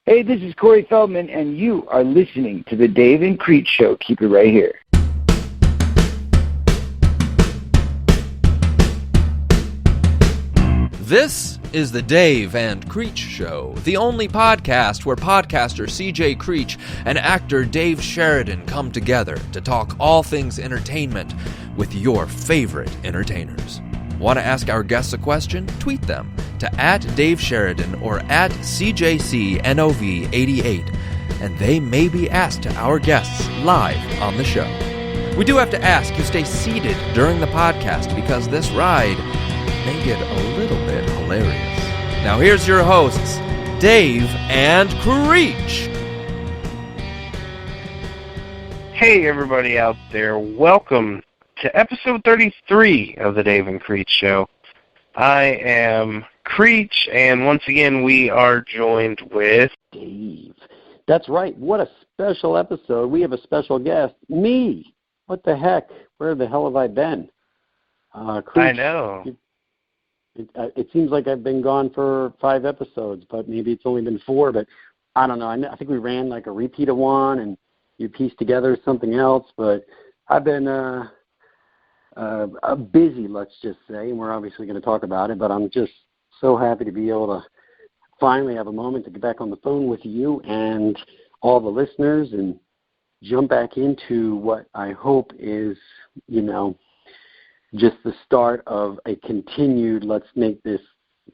Hey, this is Corey Feldman, and you are listening to the Dave and Creech Show. Keep it right here. This is the Dave and Creech Show, the only podcast where podcaster CJ Creech and actor Dave Sheridan come together to talk all things entertainment with your favorite entertainers. Want to ask our guests a question? Tweet them to @Dave Sheridan or @CJCNOV88, and they may be asked to our guests live on the show. We do have to ask you stay seated during the podcast because this ride may get a little bit hilarious. Now here's your hosts, Dave and Creech. Hey everybody out there, welcome to episode 33 of the Dave and Creech Show. I am Creech, and once again we are joined with Dave. That's right, what a special episode. We have a special guest, me. What the heck? Where the hell have I been? Creech, I know. It seems like I've been gone for 5 episodes, but maybe it's only been 4, but I don't know. I think we ran like a repeat of one, and you pieced together something else, but I've been busy, let's just say, and we're obviously going to talk about it, but I'm just so happy to be able to finally have a moment to get back on the phone with you and all the listeners and jump back into what I hope is, just the start of a continued, let's make this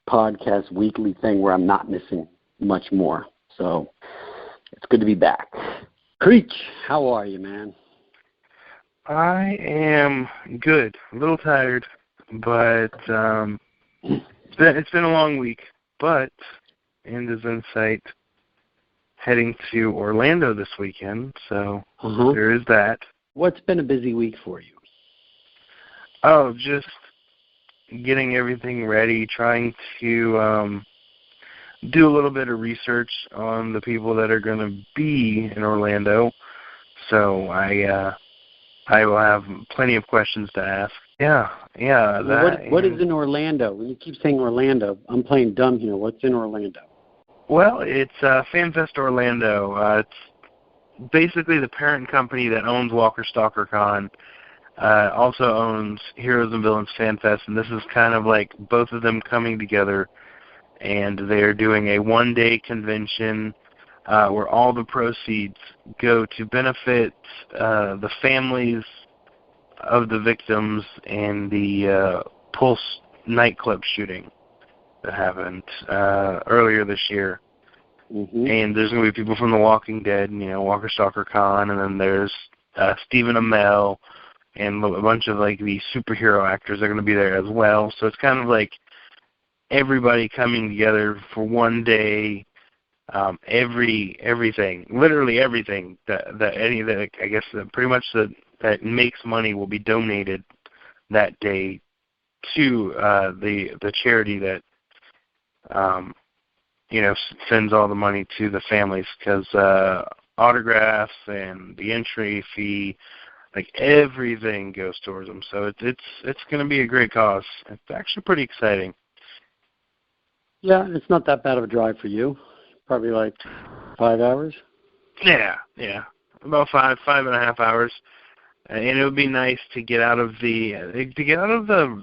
podcast weekly thing where I'm not missing much more. So it's good to be back. Creech, how are you, man? I am good. A little tired, but it's been a long week. But end is in sight. Heading to Orlando this weekend, so there is that. What's been a busy week for you? Oh, just getting everything ready, trying to do a little bit of research on the people that are going to be in Orlando. So I will have plenty of questions to ask. Yeah. What is in Orlando? When you keep saying Orlando, I'm playing dumb here. What's in Orlando? Well, it's FanFest Orlando. It's basically the parent company that owns Walker Stalker Con. Also owns Heroes and Villains FanFest, and this is kind of like both of them coming together, and they're doing a one-day convention where all the proceeds go to benefit the families of the victims in the Pulse nightclub shooting that happened earlier this year. Mm-hmm. And there's going to be people from The Walking Dead, Walker Stalker Con, and then there's Stephen Amell, and a bunch of like the superhero actors are going to be there as well. So it's kind of like everybody coming together for one day. Everything, literally everything pretty much that makes money will be donated that day to the charity that sends all the money to the families, because autographs and the entry fee, like everything goes towards them. So it's going to be a great cause. It's actually pretty exciting. Yeah, it's not that bad of a drive for you. Probably like 5 hours. Yeah, about 5.5 hours. And it would be nice to get out of the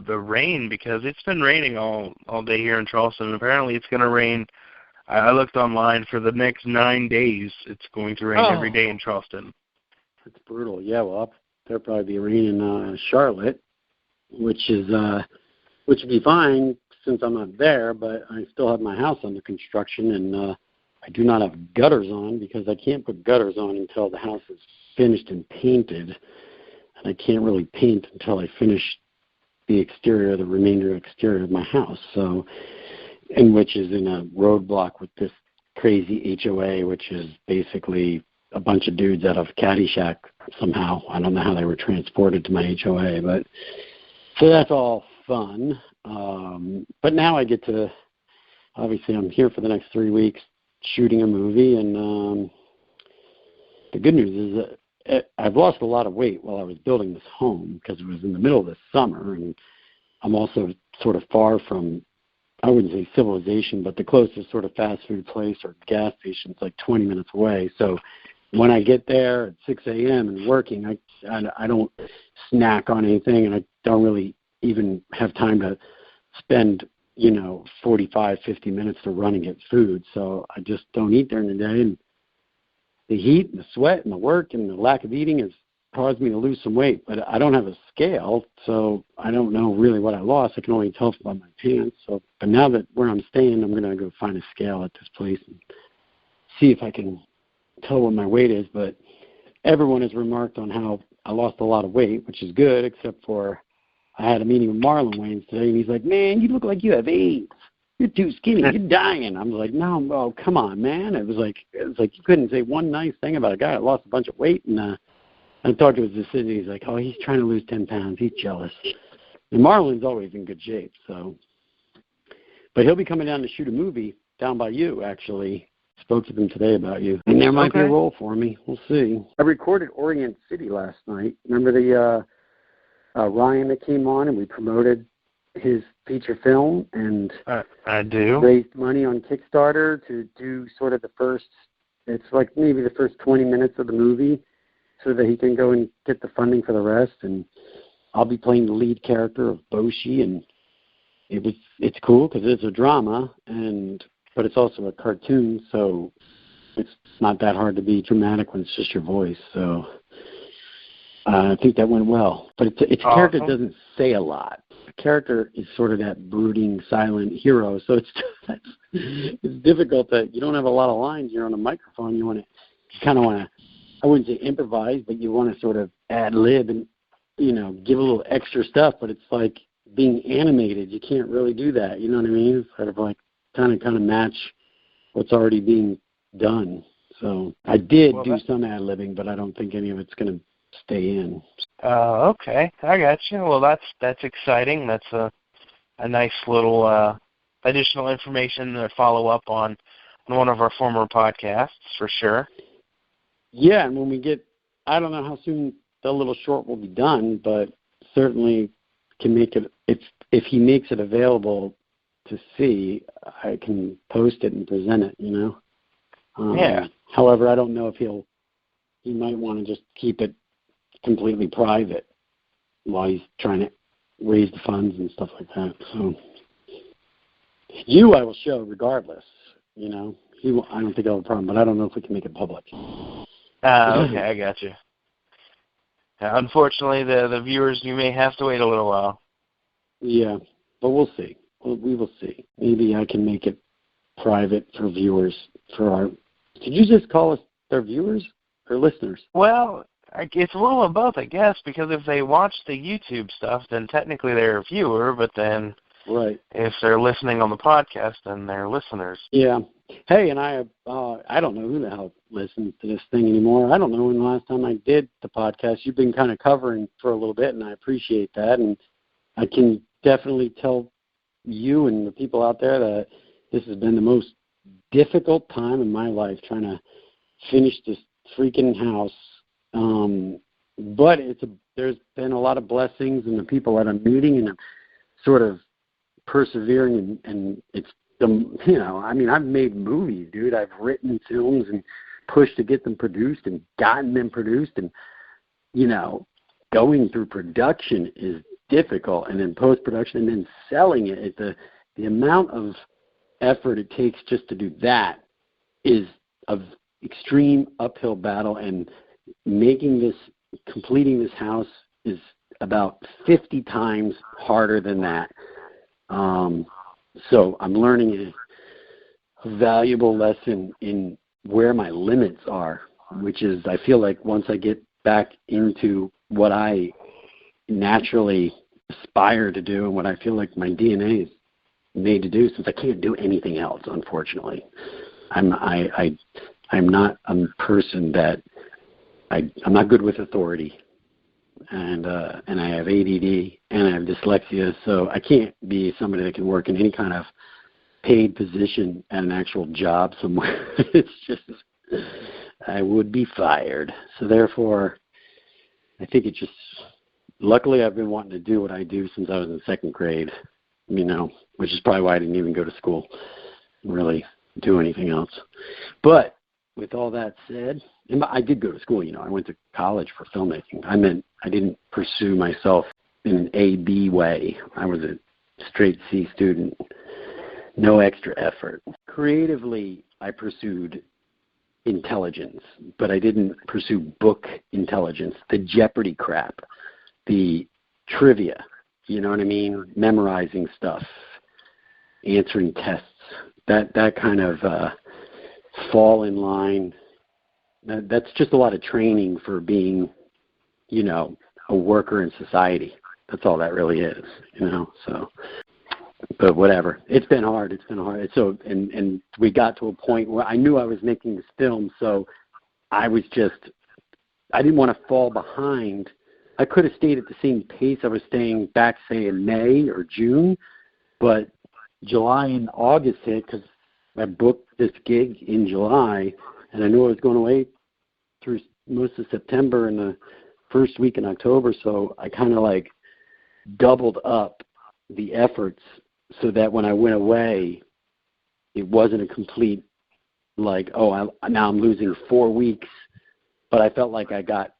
rain, because it's been raining all day here in Charleston. And apparently, it's going to rain. I looked online for the next 9 days. It's going to rain every day in Charleston. It's brutal. Yeah, well, there'll probably be rain in Charlotte, which would be fine since I'm not there. But I still have my house under construction, and I do not have gutters on, because I can't put gutters on until the house is finished and painted. And I can't really paint until I finish the remainder exterior of my house. So, and which is in a roadblock with this crazy HOA, which is basically a bunch of dudes out of Caddyshack somehow. I don't know how they were transported to my HOA, but so that's all fun. But now I get to, obviously I'm here for the next 3 weeks shooting a movie, and the good news is that I've lost a lot of weight while I was building this home, because it was in the middle of the summer, and I'm also sort of far from I wouldn't say civilization, but the closest sort of fast food place or gas station is like 20 minutes away. So when I get there at 6 a.m. and working, I don't snack on anything, and I don't really even have time to spend, 45, 50 minutes to run and get food. So I just don't eat during the day, and the heat and the sweat and the work and the lack of eating has caused me to lose some weight. But I don't have a scale, so I don't know really what I lost. I can only tell by my pants. So, but now that where I'm staying, I'm going to go find a scale at this place and see if I can tell what my weight is. But everyone has remarked on how I lost a lot of weight, which is good, except for I had a meeting with Marlon Wayans today, and he's like, "Man, you look like you have AIDS. You're too skinny. You're dying." I'm like, "No, oh, come on, man." It was like you couldn't say one nice thing about a guy that lost a bunch of weight. And I talked to his assistant. He's like, "Oh, he's trying to lose 10 pounds. He's jealous." And Marlon's always in good shape. So, but he'll be coming down to shoot a movie down by you, actually. Spoke to them today about you. And there might be a role for me. We'll see. I recorded Orient City last night. Remember the Ryan that came on, and we promoted his feature film, and I do. Raised money on Kickstarter to do sort of it's like maybe the first 20 minutes of the movie so that he can go and get the funding for the rest. And I'll be playing the lead character of Boshi, and it's cool because it's a drama, but it's also a cartoon, so it's not that hard to be dramatic when it's just your voice. So I think that went well. But it's a character that doesn't say a lot. The character is sort of that brooding, silent hero. So it's difficult that you don't have a lot of lines. You're on a microphone. You kind of want to, I wouldn't say improvise, but you want to sort of ad-lib and, give a little extra stuff. But it's like being animated. You can't really do that. You know what I mean? It's sort of like kind of match what's already being done. So I did do some ad-libbing, but I don't think any of it's going to stay in. Okay, I got you. Well, that's exciting. That's a nice little additional information to follow up on one of our former podcasts, for sure. Yeah, and when we get, I don't know how soon the little short will be done, but certainly can make it, if he makes it available to see, I can post it and present it, Yeah. However, I don't know if he might want to just keep it completely private while he's trying to raise the funds and stuff like that. So I will show regardless, I don't think I'll have a problem, but I don't know if we can make it public. Okay, I got you. Unfortunately, the viewers, you may have to wait a little while. Yeah, but we'll see. We will see. Maybe I can make it private for viewers. Did you just call us their viewers or listeners? Well, it's a little of both, I guess, because if they watch the YouTube stuff, then technically they're a viewer, but then if they're listening on the podcast, then they're listeners. Yeah. Hey, and I don't know who the hell listens to this thing anymore. I don't know when the last time I did the podcast. You've been kind of covering for a little bit, and I appreciate that. And I can definitely tell you and the people out there that this has been the most difficult time in my life trying to finish this freaking house. But there's been a lot of blessings in the people that I'm meeting, and I'm sort of persevering, and it's I've made movies, dude. I've written films and pushed to get them produced and gotten them produced, and going through production is difficult, and then post-production, and then selling it. The amount of effort it takes just to do that is of extreme uphill battle, and completing this house is about 50 times harder than that. So I'm learning a valuable lesson in where my limits are, which is I feel like once I get back into what I naturally aspire to do and what I feel like my DNA is made to do, since I can't do anything else, unfortunately. I'm not a person that I'm not good with authority, and I have ADD and I have dyslexia, so I can't be somebody that can work in any kind of paid position at an actual job somewhere. It's just I would be fired. So therefore, I think luckily I've been wanting to do what I do since I was in second grade, which is probably why I didn't even go to school and really do anything else. But with all that said, and I did go to school, I went to college for filmmaking. I didn't pursue myself in an A-B way. I was a straight C student, no extra effort. Creatively, I pursued intelligence, but I didn't pursue book intelligence, the Jeopardy crap, the trivia, you know what I mean? Memorizing stuff, answering tests, that kind of fall in line. That's just a lot of training for being, a worker in society. That's all that really is, so. But whatever. It's been hard. So, and we got to a point where I knew I was making this film, so I didn't want to fall behind. I could have stayed at the same pace I was staying back, say, in May or June, but July and August hit because I booked this gig in July, and I knew I was going away through most of September and the first week in October, so I kind of doubled up the efforts so that when I went away, it wasn't a complete now I'm losing 4 weeks, but I felt like I got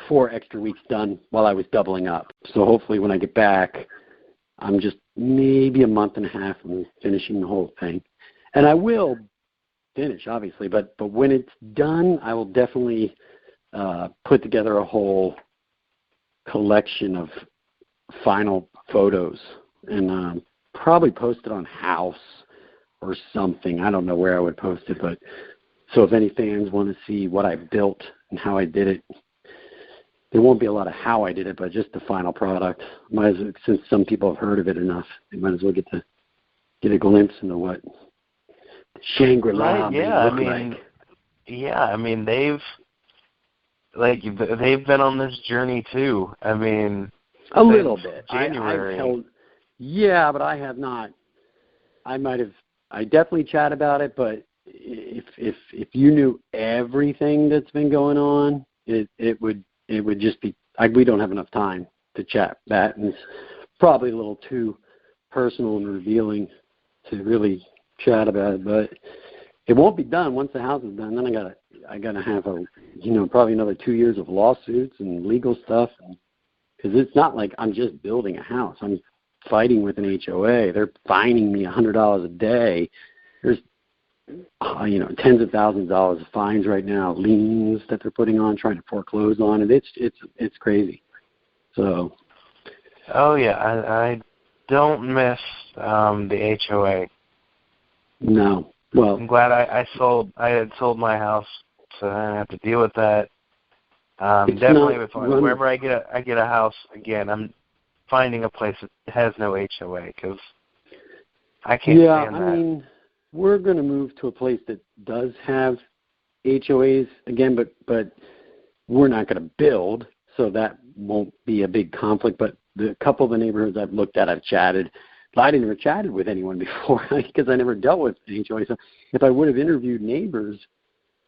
4 extra weeks done while I was doubling up. So hopefully when I get back, I'm just maybe a month and a half from finishing the whole thing. And I will finish, obviously, but when it's done, I will definitely put together a whole collection of final photos and probably post it on House or something. I don't know where I would post it, but so if any fans want to see what I built and how I did it, there won't be a lot of how I did it, but just the final product. Since some people have heard of it enough, they might as well get a glimpse into what Shangri-La may look like. Yeah, I mean they've been on this journey too. I mean, a little bit. January. But I have not. I definitely chat about it, but if you knew everything that's been going on, it would just be we don't have enough time to chat that, and it's probably a little too personal and revealing to really chat about it. But it won't be done once the house is done. Then I gotta have probably another 2 years of lawsuits and legal stuff, because it's not like I'm just building a house. I'm fighting with an HOA. They're fining me $100 a day. There's tens of thousands of dollars of fines right now, liens that they're putting on, trying to foreclose on it. It's crazy. So. Oh yeah, I don't miss the HOA. No. Well, I'm glad I had sold my house, so I didn't have to deal with that. Definitely, wherever I get a house again, I'm finding a place that has no HOA, because I can't stand that. I mean, we're going to move to a place that does have HOAs again, but we're not going to build, so that won't be a big conflict. But the couple of the neighborhoods I've looked at, I've chatted. I never chatted with anyone before because I never dealt with an HOA. So if I would have interviewed neighbors,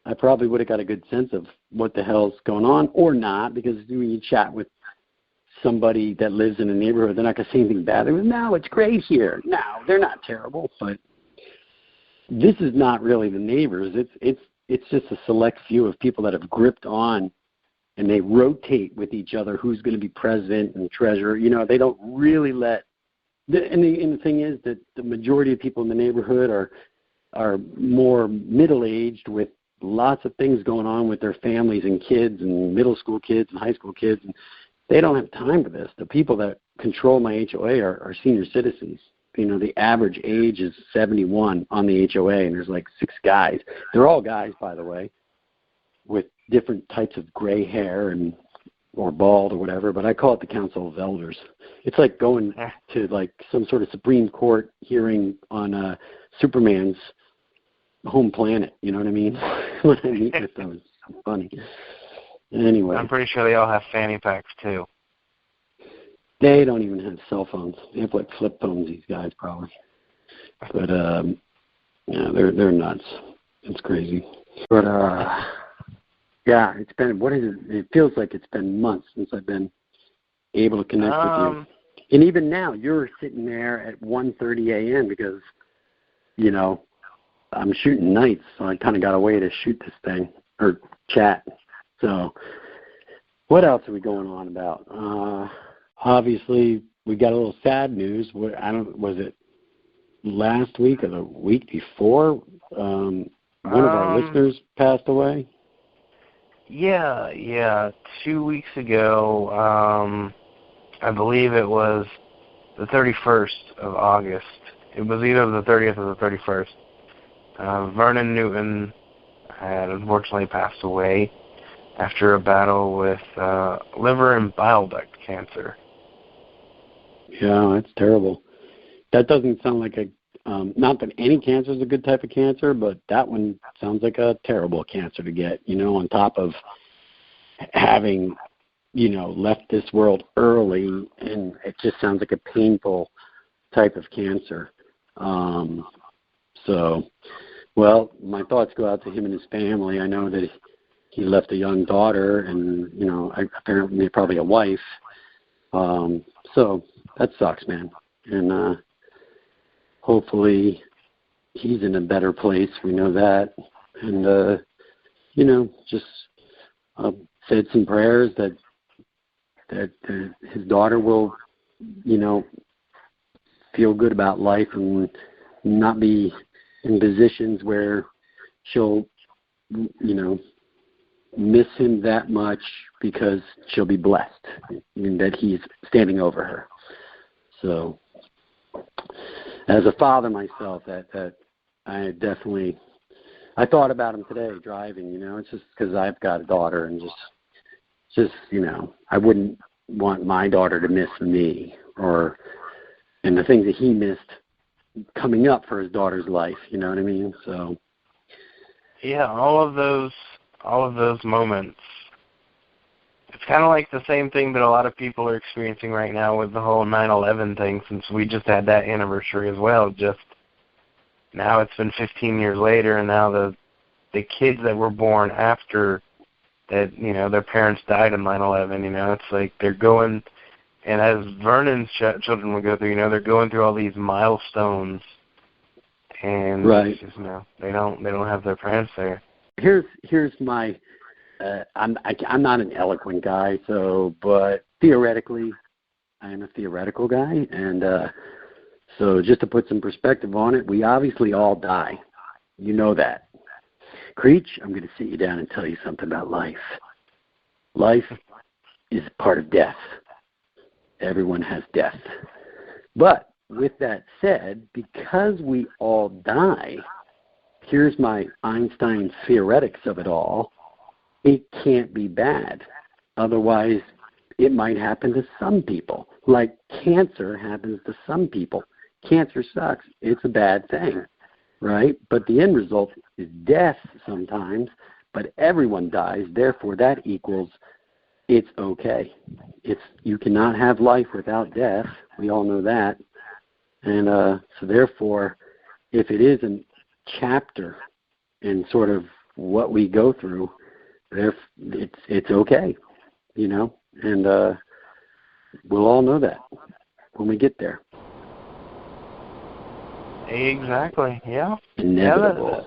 I probably would have got a good sense of what the hell's going on, or not, because when you chat with somebody that lives in a neighborhood, they're not going to say anything bad. They're no, it's great here. No, they're not terrible, but this is not really the neighbors. It's just a select few of people that have gripped on, and they rotate with each other who's going to be president and treasurer. They don't really let. And the thing is that the majority of people in the neighborhood are more middle-aged with lots of things going on with their families and kids and middle school kids and high school kids, and they don't have time for this. The people that control my HOA are senior citizens. The average age is 71 on the HOA, and there's 6 guys. They're all guys, by the way, with different types of gray hair or bald or whatever, but I call it the Council of Elders. It's like going to some sort of Supreme Court hearing on Superman's home planet. You know what I mean? When I meet with them, it's funny. Anyway, I'm pretty sure they all have fanny packs too. They don't even have cell phones. They have flip phones. These guys probably. But they're nuts. It's crazy. But it's been, what is it? It feels like it's been months since I've been able to connect with you. And even now, you're sitting there at 1:30 a.m. because, you know, I'm shooting nights, so I kind of got a way to shoot this thing, or chat. So what else are we going on about? Obviously, we got a little sad news. Was it last week or the week before? One of our listeners passed away? Yeah. 2 weeks ago, I believe it was the 31st of August. It was either the 30th or the 31st. Vernon Newton had unfortunately passed away after a battle with liver and bile duct cancer. Yeah, that's terrible. That doesn't sound like not that any cancer is a good type of cancer, but that one sounds like a terrible cancer to get, you know, on top of having, you know, left this world early, and it just sounds like a painful type of cancer. So, well, my thoughts go out to him and his family. I know that he left a young daughter and, you know, apparently probably a wife. So that sucks, man. And hopefully he's in a better place. We know that. And, you know, just said some prayers that his daughter will, you know, feel good about life and not be in positions where she'll, you know, miss him that much because she'll be blessed and that he's standing over her. So as a father myself, that I definitely, I thought about him today driving, you know, it's just because I've got a daughter and just, you know, I wouldn't want my daughter to miss me and the things that he missed coming up for his daughter's life, you know what I mean? So yeah, all of those moments. It's kind of like the same thing that a lot of people are experiencing right now with the whole 9/11 thing, since we just had that anniversary as well. Just now it's been 15 years later, and now the kids that were born after that, you know, their parents died in 9/11, you know, it's like they're going, and as Vernon's children will go through, you know, they're going through all these milestones, and right. Just, you know, they don't have their parents there. Here's my I'm not an eloquent guy, but theoretically I am a theoretical guy, and so just to put some perspective on it, we obviously all die. You know that. Creech, I'm going to sit you down and tell you something about life. Life is part of death. Everyone has death. But with that said, because we all die, here's my Einstein theoretics of it all. It can't be bad. Otherwise, it might happen to some people. Like cancer happens to some people. Cancer sucks. It's a bad thing, right? But the end result is death sometimes, but everyone dies. Therefore, that equals it's okay. You cannot have life without death. We all know that. And so therefore, if it is a chapter in sort of what we go through, it's okay, you know, and we'll all know that when we get there. Exactly. Yeah. Inevitable.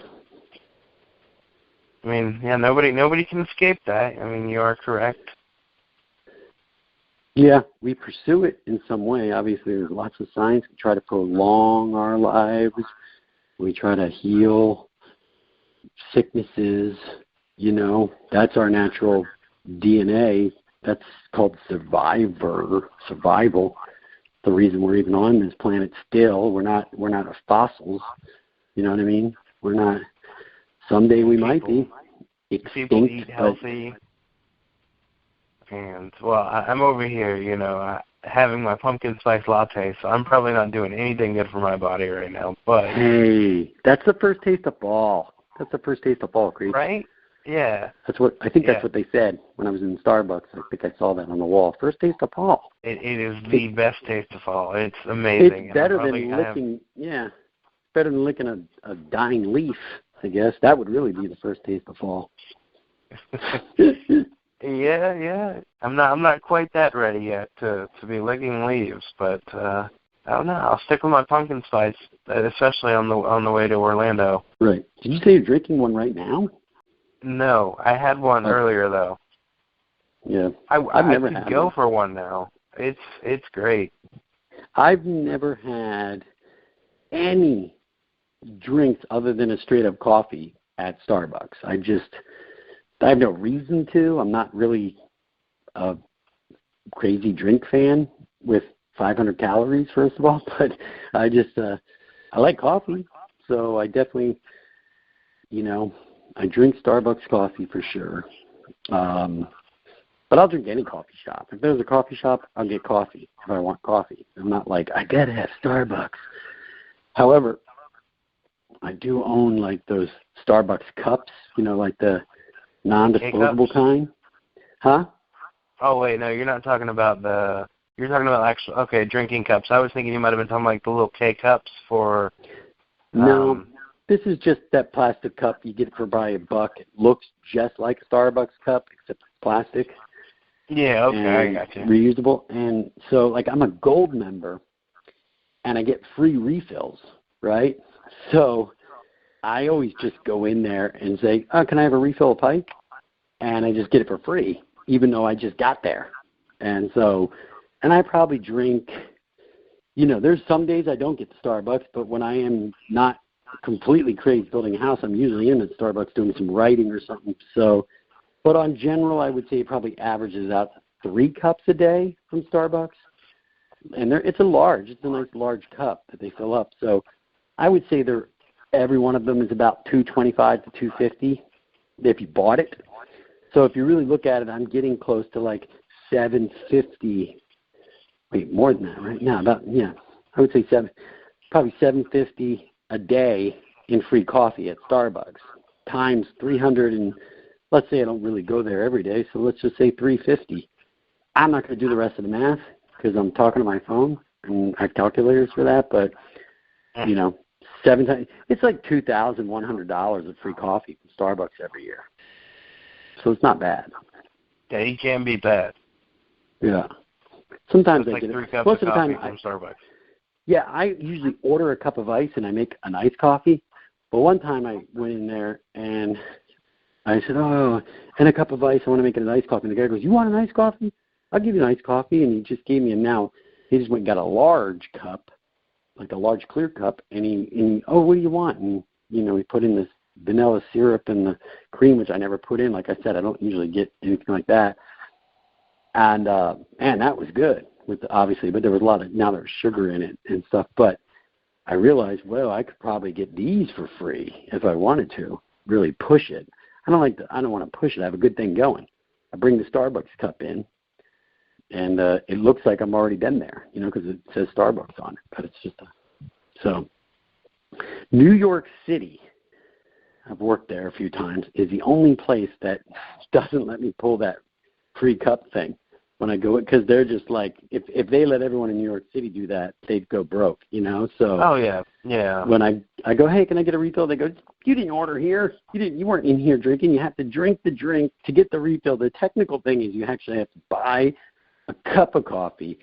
I mean, yeah, nobody can escape that. I mean, you are correct. Yeah, we pursue it in some way. Obviously, there's lots of science. We try to prolong our lives. We try to heal sicknesses. You know, that's our natural DNA. That's called survival. The reason we're even on this planet still. We're not fossils. You know what I mean? We're not. Someday we might be extinct. People eat healthy. And, well, I'm over here, you know, having my pumpkin spice latte, so I'm probably not doing anything good for my body right now. But hey, that's the first taste of fall. That's the first taste of fall, Creech. Right? Yeah. That's what they said when I was in Starbucks. I think I saw that on the wall. First taste of fall. It is the best taste of fall. It's amazing. It's better than licking. Yeah, better than licking a dying leaf. I guess that would really be the first taste of fall. Yeah. I'm not quite that ready yet to be licking leaves, but I don't know. I'll stick with my pumpkin spice, especially on the way to Orlando. Right. Did you say you're drinking one right now? No, I had one earlier though. Yeah. I've never had go one. For one now. It's great. I've never had any drinks other than a straight up coffee at Starbucks. I have no reason to. I'm not really a crazy drink fan with 500 calories, first of all, but I like coffee, so I definitely, I drink Starbucks coffee for sure. But I'll drink any coffee shop. If there's a coffee shop, I'll get coffee if I want coffee. I'm not like, I gotta have Starbucks. However, I do own like those Starbucks cups, like the non-disposable kind. Huh? Oh, wait, no, you're not talking about you're talking about actual, drinking cups. I was thinking you might have been talking like the little K-cups for... No, this is just that plastic cup. You get it for probably $1. It looks just like a Starbucks cup, except it's plastic. Yeah, okay, I got you. Reusable. And so, like, I'm a gold member, and I get free refills, right? So I always just go in there and say, oh, can I have a refill of Pike? And I just get it for free, even though I just got there. And so, and I probably drink, there's some days I don't get to Starbucks, but when I am not completely crazy building a house, I'm usually in at Starbucks doing some writing or something. So, but on general, I would say it probably averages out to 3 cups a day from Starbucks. And it's a nice large cup that they fill up. So I would say every one of them is about $2.25 to $2.50 if you bought it. So if you really look at it, I'm getting close to like $7.50. Wait, more than that right now. I would say probably $7.50 a day in free coffee at Starbucks times 300 and let's say I don't really go there every day, so let's just say $3.50. I'm not going to do the rest of the math because I'm talking to my phone and I have calculators for that, but 7 times, it's like $2,100 of free coffee from Starbucks every year. So it's not bad. Yeah, you can be bad. Yeah. Sometimes I get 3 it. cups Most of of the coffee time, from Starbucks. Yeah, I usually order a cup of ice and I make an iced coffee. But one time I went in there and I said, oh, and a cup of ice, I want to make it an iced coffee. And the guy goes, you want an iced coffee? I'll give you an iced coffee. And he just gave me he just went and got a large cup, like a large clear cup. And what do you want? And, he put in this vanilla syrup and the cream, which I never put in. Like I said, I don't usually get anything like that. And that was good, obviously, but there was now there's sugar in it and stuff. But I realized, well, I could probably get these for free if I wanted to really push it. I don't want to push it. I have a good thing going. I bring the Starbucks cup in, and it looks like I'm already been there, because it says Starbucks on it. But it's just so. New York City, I've worked there a few times, is the only place that doesn't let me pull that free cup thing when I go, because they're just like, if they let everyone in New York City do that, they'd go broke, So. Oh yeah. When I go, hey, can I get a refill? They go, you didn't order here. You weren't in here drinking. You have to drink the drink to get the refill. The technical thing is you actually have to buy a cup of coffee,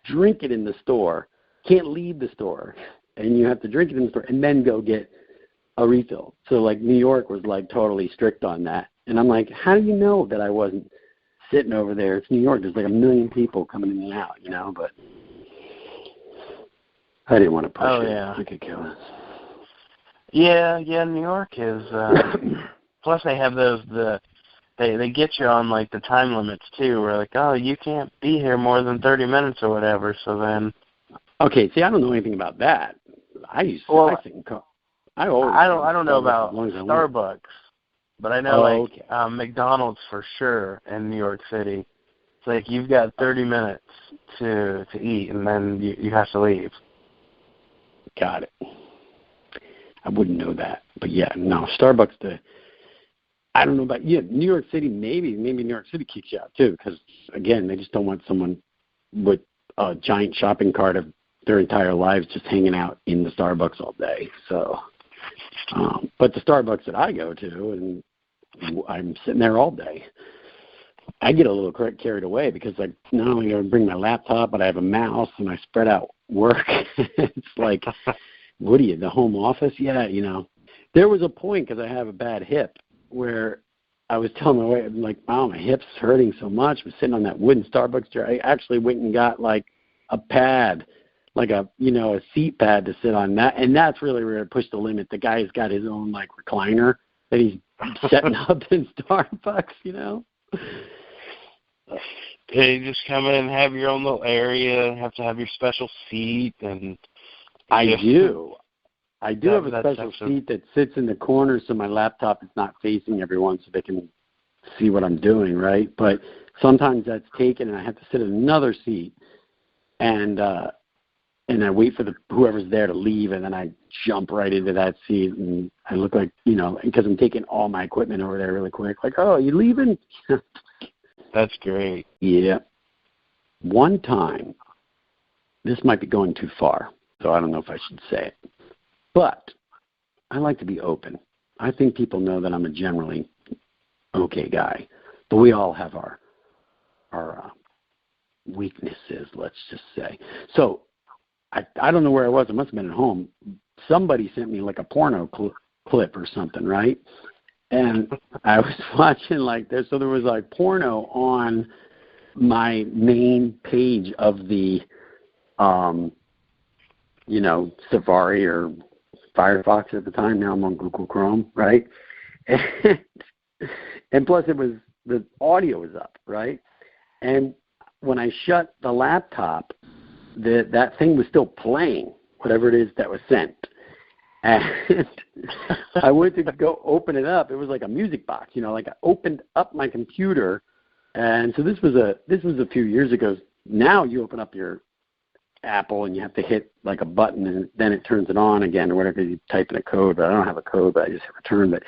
drink it in the store, can't leave the store, and you have to drink it in the store and then go get a refill. So like New York was like totally strict on that. And I'm like, how do you know that I wasn't sitting over there? It's New York. There's like 1 million people coming in and out, but I didn't want to push it. Yeah. I could kill us. Yeah, New York is plus they have they get you on like the time limits too, where like, oh, you can't be here more than 30 minutes or whatever, so then okay, see, I don't know anything about that. I don't know about Starbucks, but I know McDonald's for sure in New York City. It's like you've got 30 minutes to eat and then you have to leave. Got it. I wouldn't know that. But yeah, no, Starbucks, I don't know about, New York City, maybe New York City kicks you out too, because again, they just don't want someone with a giant shopping cart of their entire lives just hanging out in the Starbucks all day. So, but the Starbucks that I go to, and I'm sitting there all day. I get a little carried away because I not only do I bring my laptop, but I have a mouse and I spread out work. It's like, what are you, the home office? Yeah, you know. There was a point, because I have a bad hip, where I was telling my wife, I'm like, wow, my hip's hurting so much. I was sitting on that wooden Starbucks chair. I actually went and got like a pad, like a seat pad to sit on. That, and that's really where it pushed the limit. The guy's got his own like recliner that he's setting up in Starbucks, you know. You just come in and have your own little area, have to have your special seat, and I do have a special section. seat that sits in the corner so my laptop is not facing everyone so they can see what I'm doing, right? But sometimes that's taken and I have to sit in another seat and I wait for whoever's there to leave, and then I jump right into that seat, and I look like, because I'm taking all my equipment over there really quick, like, oh, you leaving? That's great. Yeah. One time, this might be going too far, so I don't know if I should say it. But I like to be open. I think people know that I'm a generally okay guy, but we all have our weaknesses, let's just say. So I don't know where I was. I must have been at home. Somebody sent me like a porno clip or something, right? And I was watching so there was like porno on my main page of the, Safari or Firefox at the time. Now I'm on Google Chrome, right? And plus the audio was up, right? And when I shut the laptop, that thing was still playing, whatever it is that was sent. And I went to go open it up. It was like a music box, like I opened up my computer. And so this was a few years ago. Now you open up your Apple and you have to hit like a button and then it turns it on again or whatever. You type in a code, but I don't have a code, but I just hit return. But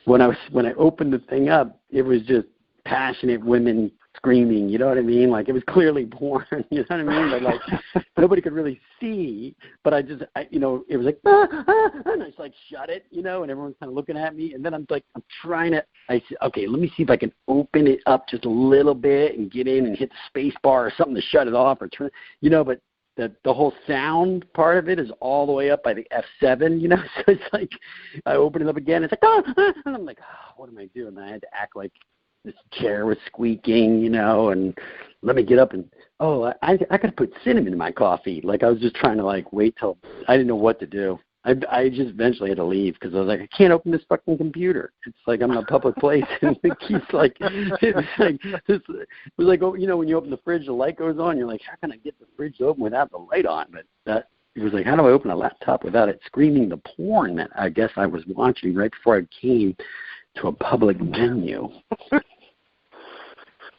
when I opened the thing up, it was just passionate women screaming, you know what I mean? Like, it was clearly porn, you know what I mean? But like, nobody could really see, but it was like, and I just like shut it, and everyone's kind of looking at me, and then I'm trying to, I said, okay, let me see if I can open it up just a little bit and get in and hit the space bar or something to shut it off or turn, but the whole sound part of it is all the way up by the F7, so it's like, I open it up again, it's like, and I'm like, what am I doing? And I had to act like this chair was squeaking, and let me get up and, I got to put cinnamon in my coffee. Like, I was just trying to, wait till, I didn't know what to do. I just eventually had to leave because I was like, I can't open this fucking computer. It's like I'm in a public place, and it keeps it was like, when you open the fridge, the light goes on. You're like, how can I get the fridge open without the light on? But it was like, how do I open a laptop without it screaming the porn that I guess I was watching right before I came to a public venue?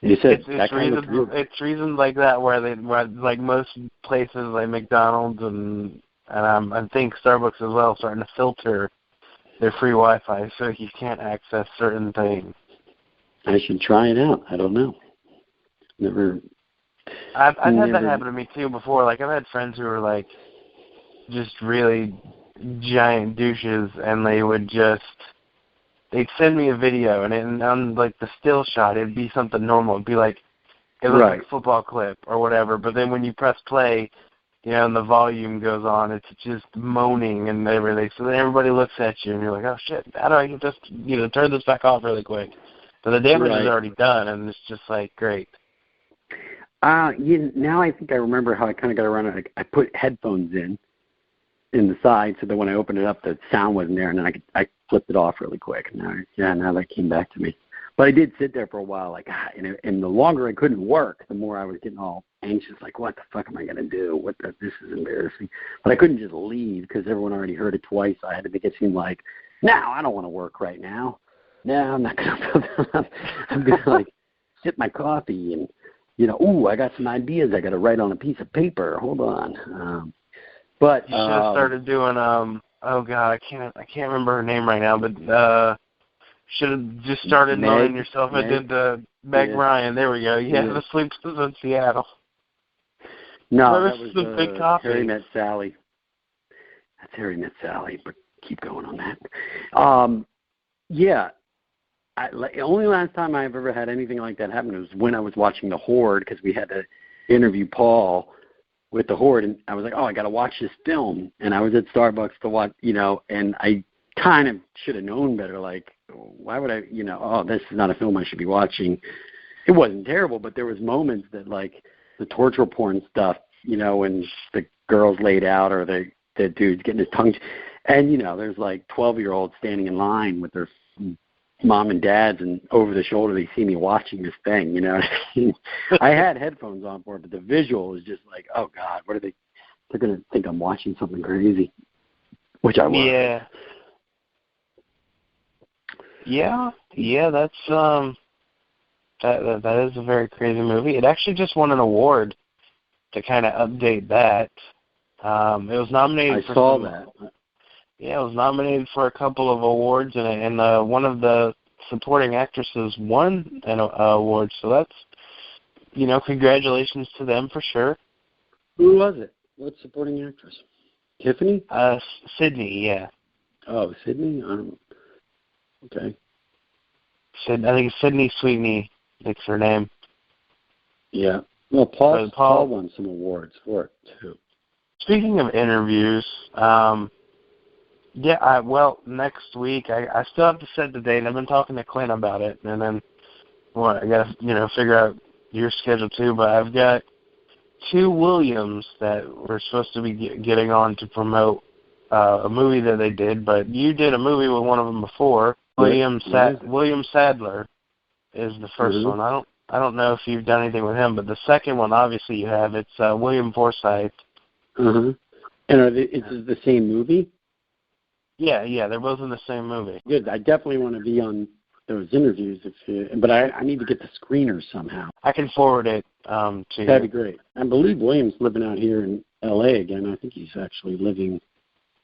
You said it's reasons like that where like most places like McDonald's and I think Starbucks as well starting to filter their free Wi-Fi so you can't access certain things. I should try it out. I don't know. I've had that happen to me too before. Like, I've had friends who were just really giant douches, and they'd send me a video, and on the still shot, it'd be something normal. It'd be it looked like a football clip or whatever. But then when you press play, and the volume goes on, it's just moaning and everything. So then everybody looks at you, and you're like, oh shit, how do I just turn this back off really quick? But the damage is already done, and it's just great. Now I think I remember how I kind of got around it. I put headphones in the side so that when I opened it up, the sound wasn't there, and then I flipped it off really quick. Now that came back to me. But I did sit there for a while, and the longer I couldn't work, the more I was getting all anxious, like, what the fuck am I going to do? This is embarrassing. But I couldn't just leave because everyone already heard it twice. I had to make it seem like, no, I don't want to work right now. No, I'm not going to. I'm going to, sip my coffee and, I got some ideas I got to write on a piece of paper. Hold on. But you should have started doing oh god, I can't remember her name right now, but should have just started knowing yourself. I did the Meg Ryan. There we go. Yeah, the Sleeps in Seattle. No, that was the big copy. Harry Met Sally. That's Harry Met Sally, but keep going on that. Yeah, The only last time I've ever had anything like that happen was when I was watching The Horde, because we had to interview Paul with The Horde, and I was like, oh, I got to watch this film. And I was at Starbucks to watch, and I kind of should have known better. Like, why would I, oh, this is not a film I should be watching. It wasn't terrible, but there was moments that, like, the torture porn stuff, when the girl's laid out or the dude's getting his tongue. And, there's, like, 12-year-olds standing in line with their mom and dads, and over the shoulder they see me watching this thing, I had headphones on for it, but the visual was just like, oh, God, what are they? They're going to think I'm watching something crazy, which I was. Yeah, that's that is a very crazy movie. It actually just won an award to kind of update that. It was nominated. I saw that. Yeah, it was nominated for a couple of awards, and one of the supporting actresses won an award. So that's, congratulations to them for sure. Who was it? What supporting actress? Tiffany? Sydney, yeah. Oh, Sydney? Okay. I think it's Sydney Sweeney. That's her name. Yeah. Well, Paul won some awards for it, too. Speaking of interviews, next week, I still have to set the date. I've been talking to Clint about it, and then, I got to, figure out your schedule, too. But I've got 2 Williams that we're supposed to be getting on to promote a movie that they did, but you did a movie with one of them before. William Sadler is the first one. I don't know if you've done anything with him, but the second one, obviously, you have. It's William Forsythe. And is it the same movie? Yeah, they're both in the same movie. Good. I definitely want to be on those interviews, but I need to get the screeners somehow. I can forward it to you. That'd be great. I believe William's living out here in L.A. again. I think he's actually living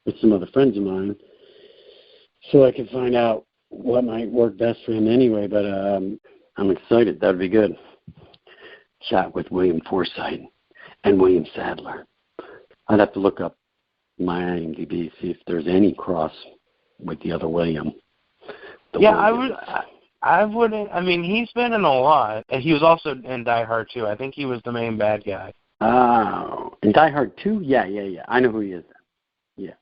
with some other friends of mine, so I can find out what might work best for him anyway. But I'm excited. That'd be good. Chat with William Forsythe and William Sadler. I'd have to look up my IMDb, see if there's any cross with the other William. I wouldn't. I mean, he's been in a lot, and he was also in Die Hard 2. I think he was the main bad guy. Oh, in Die Hard 2? Yeah. I know who he is then. Yeah.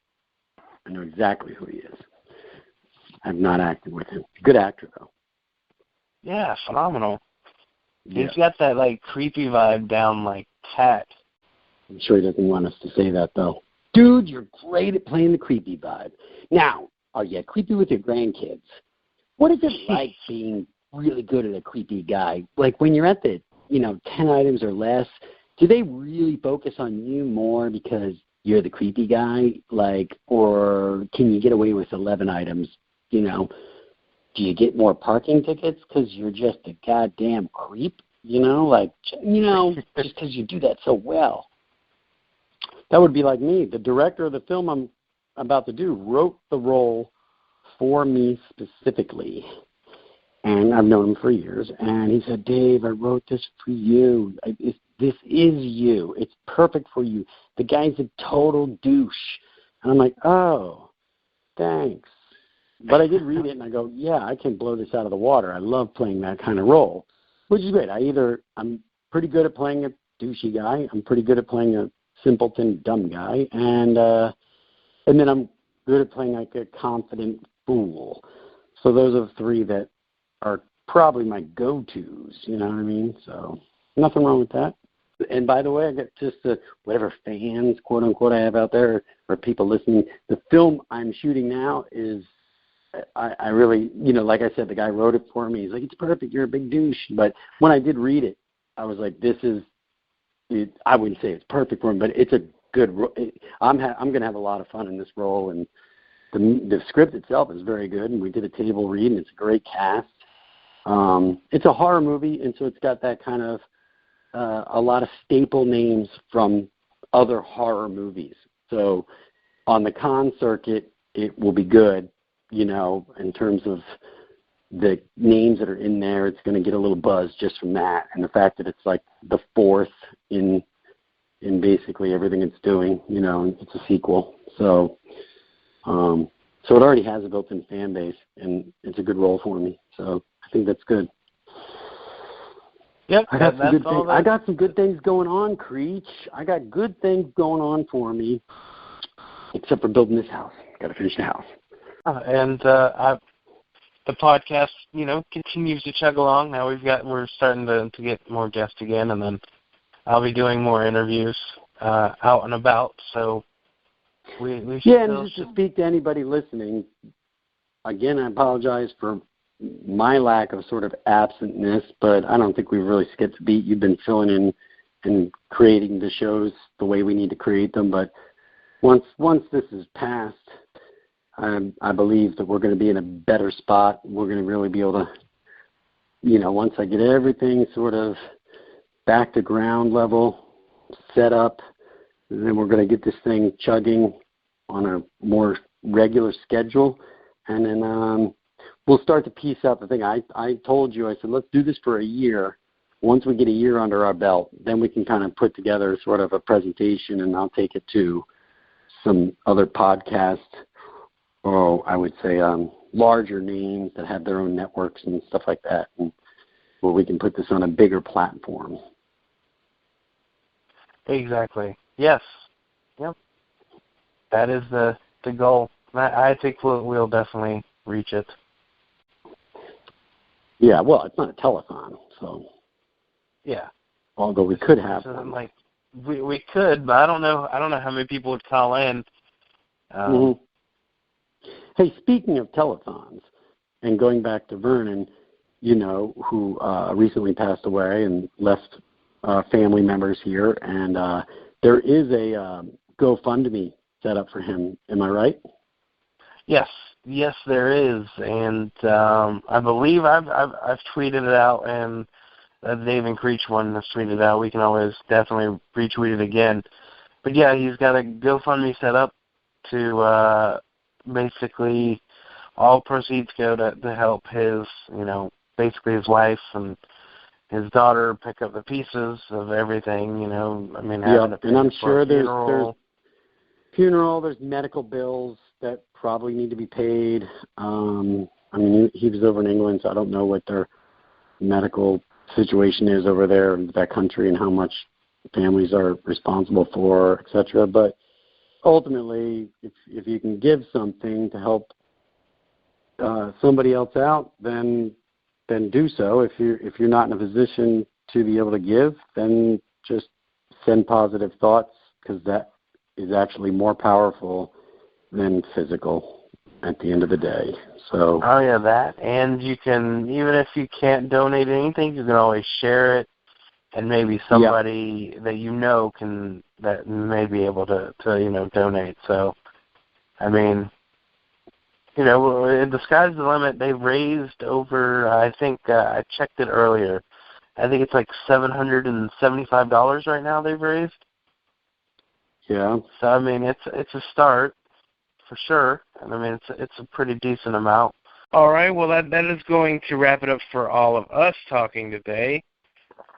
I know exactly who he is. I've not acted with him. Good actor, though. Yeah, phenomenal. Yeah. He's got that, like, creepy vibe down, like, pat. I'm sure he doesn't want us to say that, though. Dude, you're great at playing the creepy vibe. Now, are you creepy with your grandkids? What is it like being really good at a creepy guy? Like, when you're at the, 10 items or less, do they really focus on you more because you're the creepy guy? Like, or can you get away with 11 items, Do you get more parking tickets because you're just a goddamn creep? Just because you do that so well. That would be like me. The director of the film I'm about to do wrote the role for me specifically. And I've known him for years. And he said, Dave, I wrote this for you. This is you. It's perfect for you. The guy's a total douche. And I'm like, oh, thanks. But I did read it, and I go, yeah, I can blow this out of the water. I love playing that kind of role, which is great. I'm pretty good at playing a douchey guy. I'm pretty good at playing a simpleton, dumb guy. And then I'm good at playing like a confident fool. So those are the 3 that are probably my go-tos, you know what I mean? So nothing wrong with that. And by the way, I got just whatever fans, quote-unquote, I have out there or people listening, the film I'm shooting now is, I really, like I said, the guy wrote it for me. He's like, it's perfect. You're a big douche. But when I did read it, I was like, I wouldn't say it's perfect for him, but it's a good role. I'm going to have a lot of fun in this role. And the script itself is very good. And we did a table read, and it's a great cast. It's a horror movie, and so it's got that kind of a lot of staple names from other horror movies. So on the con circuit, it will be good. In terms of the names that are in there, it's going to get a little buzz just from that, and the fact that it's like the 4th in basically everything it's doing. It's a sequel, so So it already has a built-in fan base, and it's a good role for me. So I think that's good. Yep, I got some good things going on, Creech. I got good things going on for me, except for building this house. Got to finish the house. The podcast, continues to chug along. Now we're starting to get more guests again, and then I'll be doing more interviews out and about. So we and just to speak to anybody listening, again, I apologize for my lack of sort of absentness, but I don't think we've really skipped a beat. You've been filling in and creating the shows the way we need to create them. But once this is passed, I believe that we're going to be in a better spot. We're going to really be able to, once I get everything sort of back to ground level, set up, then we're going to get this thing chugging on a more regular schedule. And then we'll start to piece out the thing. I told you, I said, let's do this for a year. Once we get a year under our belt, then we can kind of put together sort of a presentation, and I'll take it to some other podcasts, or I would say larger names that have their own networks and stuff like that, and where we can put this on a bigger platform. Exactly. Yes. Yep. That is the goal. I think we'll definitely reach it. Yeah, well, it's not a telethon, so. Yeah. Although we could have one. Like we could, but I don't know how many people would call in. Hey, speaking of telethons, and going back to Vernon, who recently passed away and left family members here, and there is a GoFundMe set up for him. Am I right? Yes, there is, and I believe I've tweeted it out, and the Dave and Creech one has tweeted it out. We can always definitely retweet it again. But yeah, he's got a GoFundMe set up to basically all proceeds go to help his, basically his wife and his daughter pick up the pieces of everything, having to pay and I'm for sure a there's funeral, there's medical bills that probably need to be paid. He was over in England, so I don't know what their medical situation is over there in that country and how much families are responsible for, et cetera. But ultimately, if you can give something to help somebody else out, then do so. If you're not in a position to be able to give, then just send positive thoughts, because that is actually more powerful than physical at the end of the day. So. Oh yeah, that, and you can, even if you can't donate anything, you can always share it, and maybe somebody that that may be able to donate. So, the sky's the limit. They've raised over, I think, I checked it earlier, I think it's like $775 right now they've raised. Yeah. So, it's a start, for sure. And, it's a pretty decent amount. All right, well, that is going to wrap it up for all of us talking today.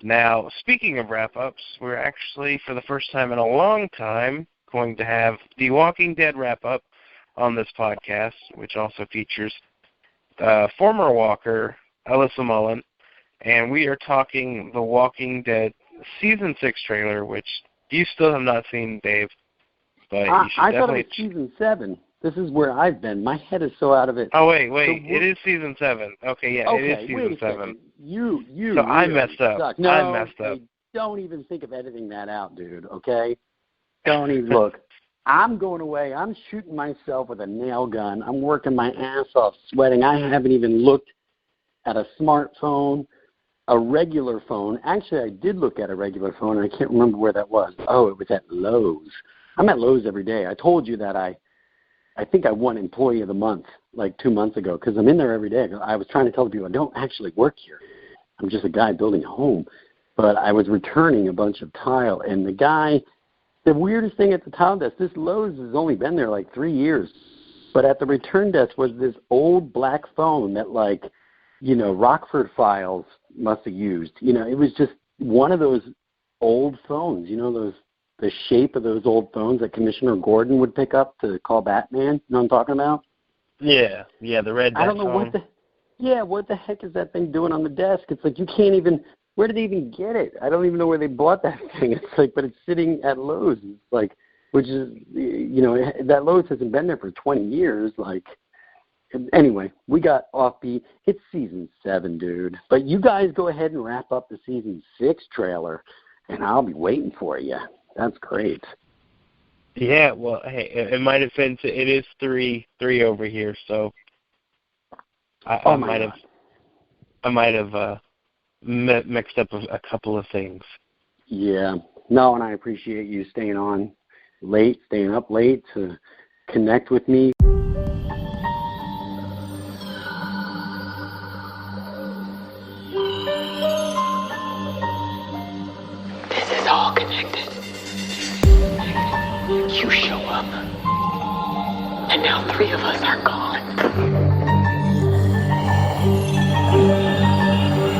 Now, speaking of wrap-ups, we're actually, for the first time in a long time, going to have the Walking Dead wrap-up on this podcast, which also features former Walker, Alyssa Mullen, and we are talking The Walking Dead Season 6 trailer, which you still have not seen, Dave. But you should I definitely... thought it was Season 7. This is where I've been. My head is so out of it. Oh, wait. It is Season 7. Okay, yeah, it is Season 7. You So really I messed up. suck. No, I messed up. Don't even think of editing that out, dude, okay? Don't even look. I'm going away. I'm shooting myself with a nail gun. I'm working my ass off, sweating. I haven't even looked at a smartphone, a regular phone. Actually, I did look at a regular phone, and I can't remember where that was. Oh, it was at Lowe's. I'm at Lowe's every day. I told you that I think I won Employee of the Month like 2 months ago, because I'm in there every day. I was trying to tell the people I don't actually work here. I'm just a guy building a home. But I was returning a bunch of tile, and the weirdest thing at the tile desk, this Lowe's has only been there like 3 years, but at the return desk was this old black phone that Rockford Files must have used. It was just one of those old phones, the shape of those old phones that Commissioner Gordon would pick up to call Batman. You know what I'm talking about? Yeah, the red desk I don't know phone. what the heck is that thing doing on the desk? It's like you can't even, where did they even get it? I don't even know where they bought that thing. It's like, but it's sitting at Lowe's. It's like, which is, that Lowe's hasn't been there for 20 years. Like, anyway, we got offbeat. It's season 7, dude. But you guys go ahead and wrap up the season 6 trailer, and I'll be waiting for you. That's great. Yeah, well, hey, it might have been. It is 3 over here, so I might have mixed up a couple of things. Yeah. No, and I appreciate you staying up late to connect with me. This is all connected. You show up, and now 3 of us are gone.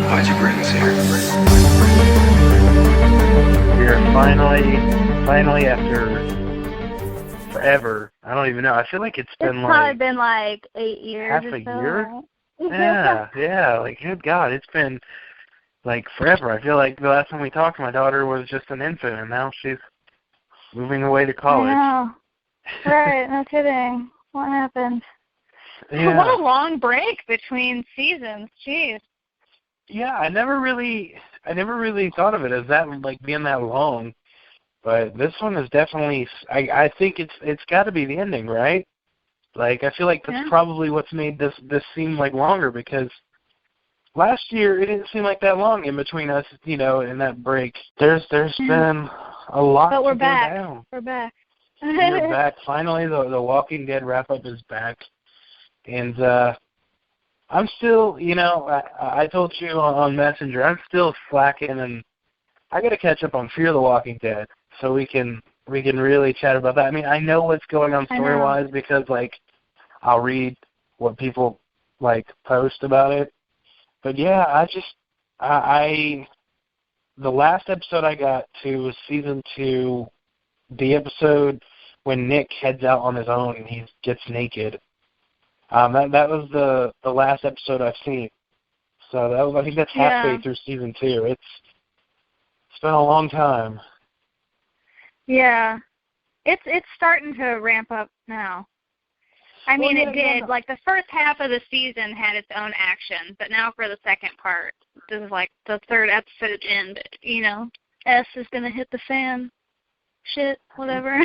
Why'd you bring us here? We're finally after forever. I don't even know. I feel like it's probably been like 8 years. Half a year? Yeah. Like, good God, it's been like forever. I feel like the last time we talked, my daughter was just an infant, and now she's moving away to college. I know. Right, no kidding. What happened? Yeah. What a long break between seasons. Jeez. Yeah, I never really thought of it as that, like, being that long. But this one is definitely, I think it's got to be the ending, right? Like, I feel like that's probably what's made this seem like longer, because last year it didn't seem like that long in between us, in that break. There's been a lot but we're to back. go down. We're back. We're back. Finally, the Walking Dead wrap-up is back. And I'm still, I told you on Messenger, I'm still slacking, and I got to catch up on Fear the Walking Dead so we can really chat about that. I mean, I know what's going on story-wise because, like, I'll read what people, like, post about it. But, yeah, the last episode I got to was season 2, the episode when Nick heads out on his own and he gets naked. That was the last episode I've seen. So I think that's halfway through season 2. It's been a long time. Yeah. It's starting to ramp up now. I mean, it did. No. Like, the first half of the season had its own action, but now for the second part, this is like the 3rd episode in, S is going to hit the fan. Shit, whatever.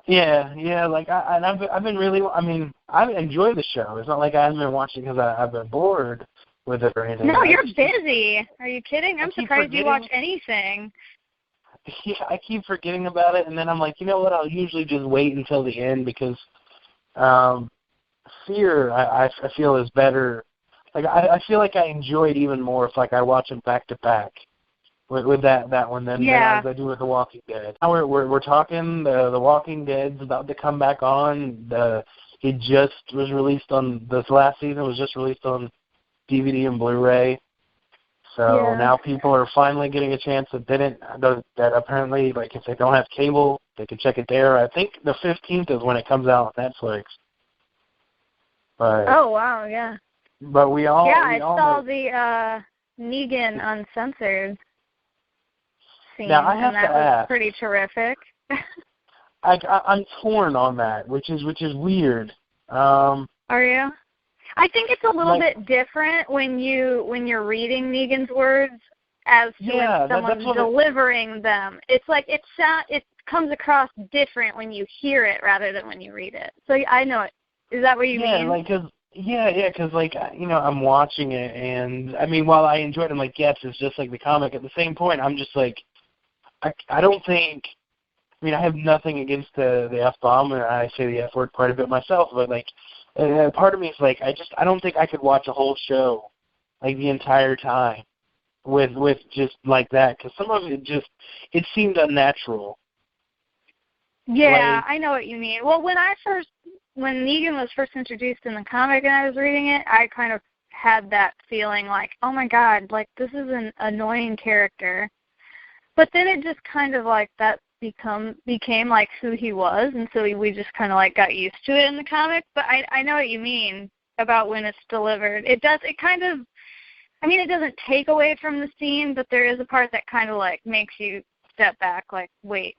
Yeah, like, I've been really, I mean, I enjoy the show. It's not like I haven't been watching because I've been bored with it or anything. No, you're busy. Are you kidding? I'm surprised you watch anything. Yeah, I keep forgetting about it, and then I'm like, you know what, I'll usually just wait until the end because Fear, I feel, is better. Like, I feel like I enjoy it even more if, like, I watch them back to back with that one than as I do with The Walking Dead. Now we're talking The Walking Dead's about to come back on. It just was released on, this last season was just released on DVD and Blu-ray. So now people are finally getting a chance that apparently, like, if they don't have cable, they can check it there. I think the 15th is when it comes out on Netflix. But, oh, wow, yeah. But I saw the Negan Uncensored scene, now, I have and that to was ask, pretty terrific. I'm torn on that, which is weird. Are you? I think it's a little bit different when you're reading Negan's words as to when someone's delivering them. It's like it comes across different when you hear it rather than when you read it. So I know it. Is that what you mean? Because like, I'm watching it, and I mean, while I enjoyed it, I'm like, yes, it's just like the comic. At the same point, I'm just like, I don't think. I mean, I have nothing against the F-bomb, and I say the F-word quite a bit myself, but like, part of me is like, I don't think I could watch a whole show, like, the entire time with just like that, because some of it seemed unnatural. Yeah, like, I know what you mean. Well, when Negan was first introduced in the comic and I was reading it, I kind of had that feeling like, oh my God, like, this is an annoying character. But then it just kind of like, that became like who he was, and so we just kind of like got used to it in the comic. But I know what you mean about when it's delivered. It kind of, I mean, it doesn't take away from the scene, but there is a part that kind of like makes you step back, like, wait,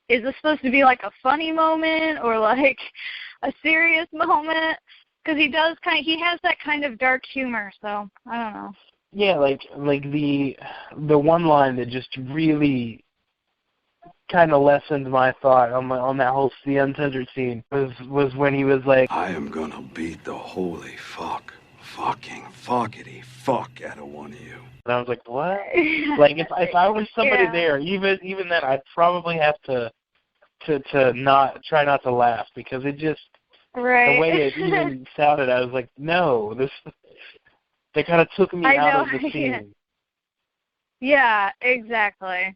is this supposed to be like a funny moment or like a serious moment? Because he has that kind of dark humor, so I don't know. Yeah, like the one line that just really kind of lessened my thought on that whole the uncensored scene was when he was like, I am gonna beat the holy fucking fuckity fuck out of one of you. And I was like, what? Like if I was somebody there, even then, I'd probably have to try not to laugh, because it just the way it even sounded, I was like, no, they kind of took me out of the scene. Yeah, exactly.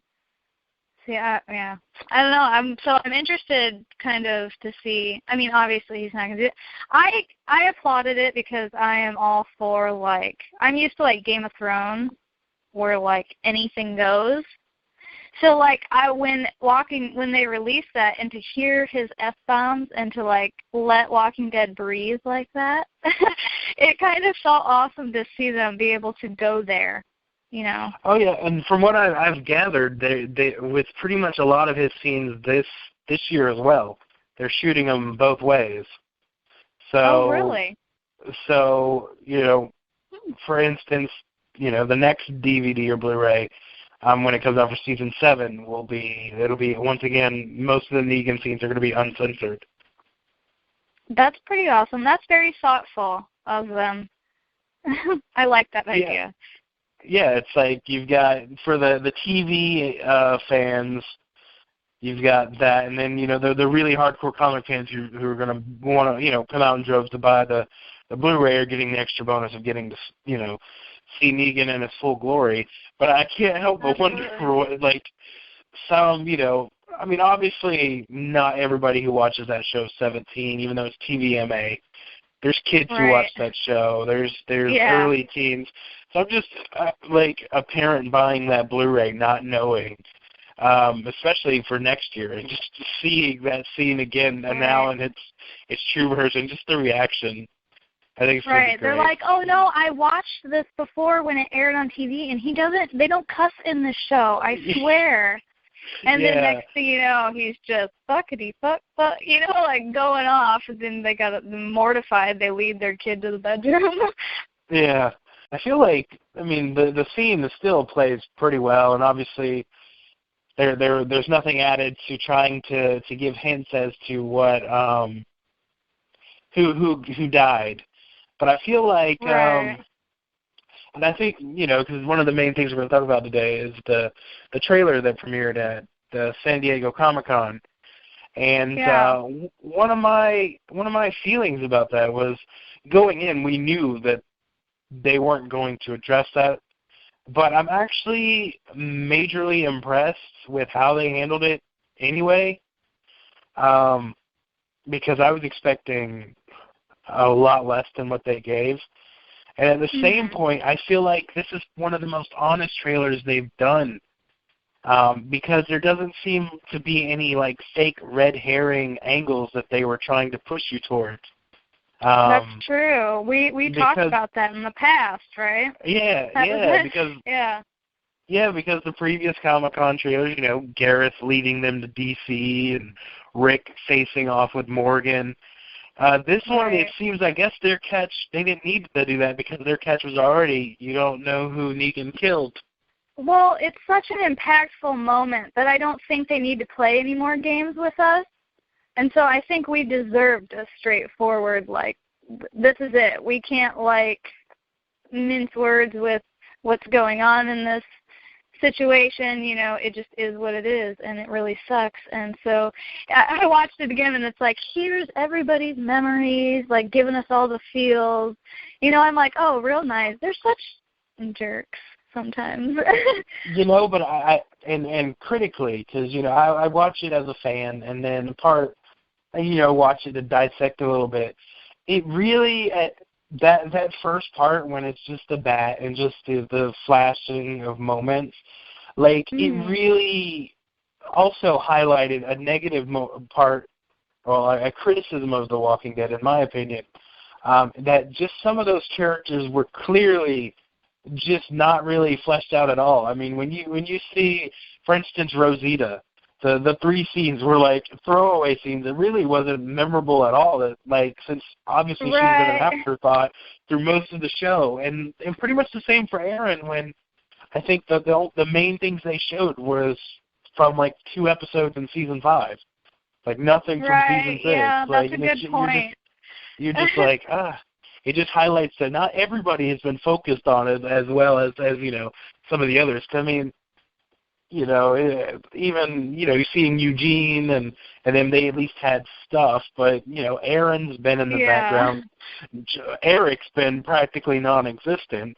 Yeah. I don't know. I'm interested kind of to see. I mean, obviously he's not going to do it. I applauded it because I am all for, like, I'm used to like Game of Thrones where like anything goes. So like when they released that, and to hear his F-bombs and to like let Walking Dead breathe like that, it kind of felt awesome to see them be able to go there. You know. Oh yeah, and from what I've gathered, they with pretty much a lot of his scenes this year as well, they're shooting them both ways. So. Oh really? So for instance, the next DVD or Blu-ray, when it comes out for season 7, it'll be once again, most of the Negan scenes are going to be uncensored. That's pretty awesome. That's very thoughtful of them. I like that idea. Yeah, it's like you've got, for the TV fans, you've got that, and then the really hardcore comic fans who are going to want to come out in droves to buy the Blu-ray are getting the extra bonus of getting to see Negan in his full glory. But I can't help but wonder for what, like, some I mean, obviously not everybody who watches that show is 17, even though it's TVMA. There's kids who watch that show. There's early teens. So I'm just like a parent buying that Blu-ray, not knowing, especially for next year, and just seeing that scene again and now in its true version, just the reaction. I think it's right. They're like, oh no, I watched this before when it aired on TV, and they don't cuss in the show. I swear. And then next thing you know, he's just fuckity fuck, like going off, and then they got mortified. They lead their kid to the bedroom. Yeah. I feel like, I mean, the scene still plays pretty well, and obviously there's nothing added to trying to give hints as to what who died. But I feel like and I think, because one of the main things we're going to talk about today is the trailer that premiered at the San Diego Comic-Con. And one of my feelings about that was, going in, we knew that they weren't going to address that. But I'm actually majorly impressed with how they handled it anyway, because I was expecting a lot less than what they gave. And at the same point, I feel like this is one of the most honest trailers they've done, because there doesn't seem to be any like fake red herring angles that they were trying to push you towards. That's true. We talked about that in the past, right? Because the previous Comic-Con trailers, Gareth leading them to DC and Rick facing off with Morgan. This one, it seems, I guess their catch, they didn't need to do that because their catch was already, you don't know who Negan killed. Well, it's such an impactful moment that I don't think they need to play any more games with us. And so I think we deserved a straightforward, like, this is it. We can't, like, mince words with what's going on in this situation. It just is what it is, and it really sucks. And so I watched it again, and it's like, here's everybody's memories, like, giving us all the feels. I'm like, oh, real nice. They're such jerks sometimes. But and critically, because, I watch it as a fan, and then watch it to dissect a little bit. It really, that first part when it's just the bat and just the flashing of moments, like, it really also highlighted a negative part, well, a criticism of The Walking Dead, in my opinion, that just some of those characters were clearly just not really fleshed out at all. I mean, when you see, for instance, Rosita, the 3 scenes were like throwaway scenes. It really wasn't memorable at all. That, like, since obviously she's been an afterthought through most of the show, and pretty much the same for Aaron. When I think the main things they showed was from like 2 episodes in season 5, like nothing from season 6. Yeah, like, that's a good point. You're just like, it just highlights that not everybody has been focused on it as well as some of the others. I mean, even seeing Eugene and then they at least had stuff, but Aaron's been in the background. Eric's been practically non-existent,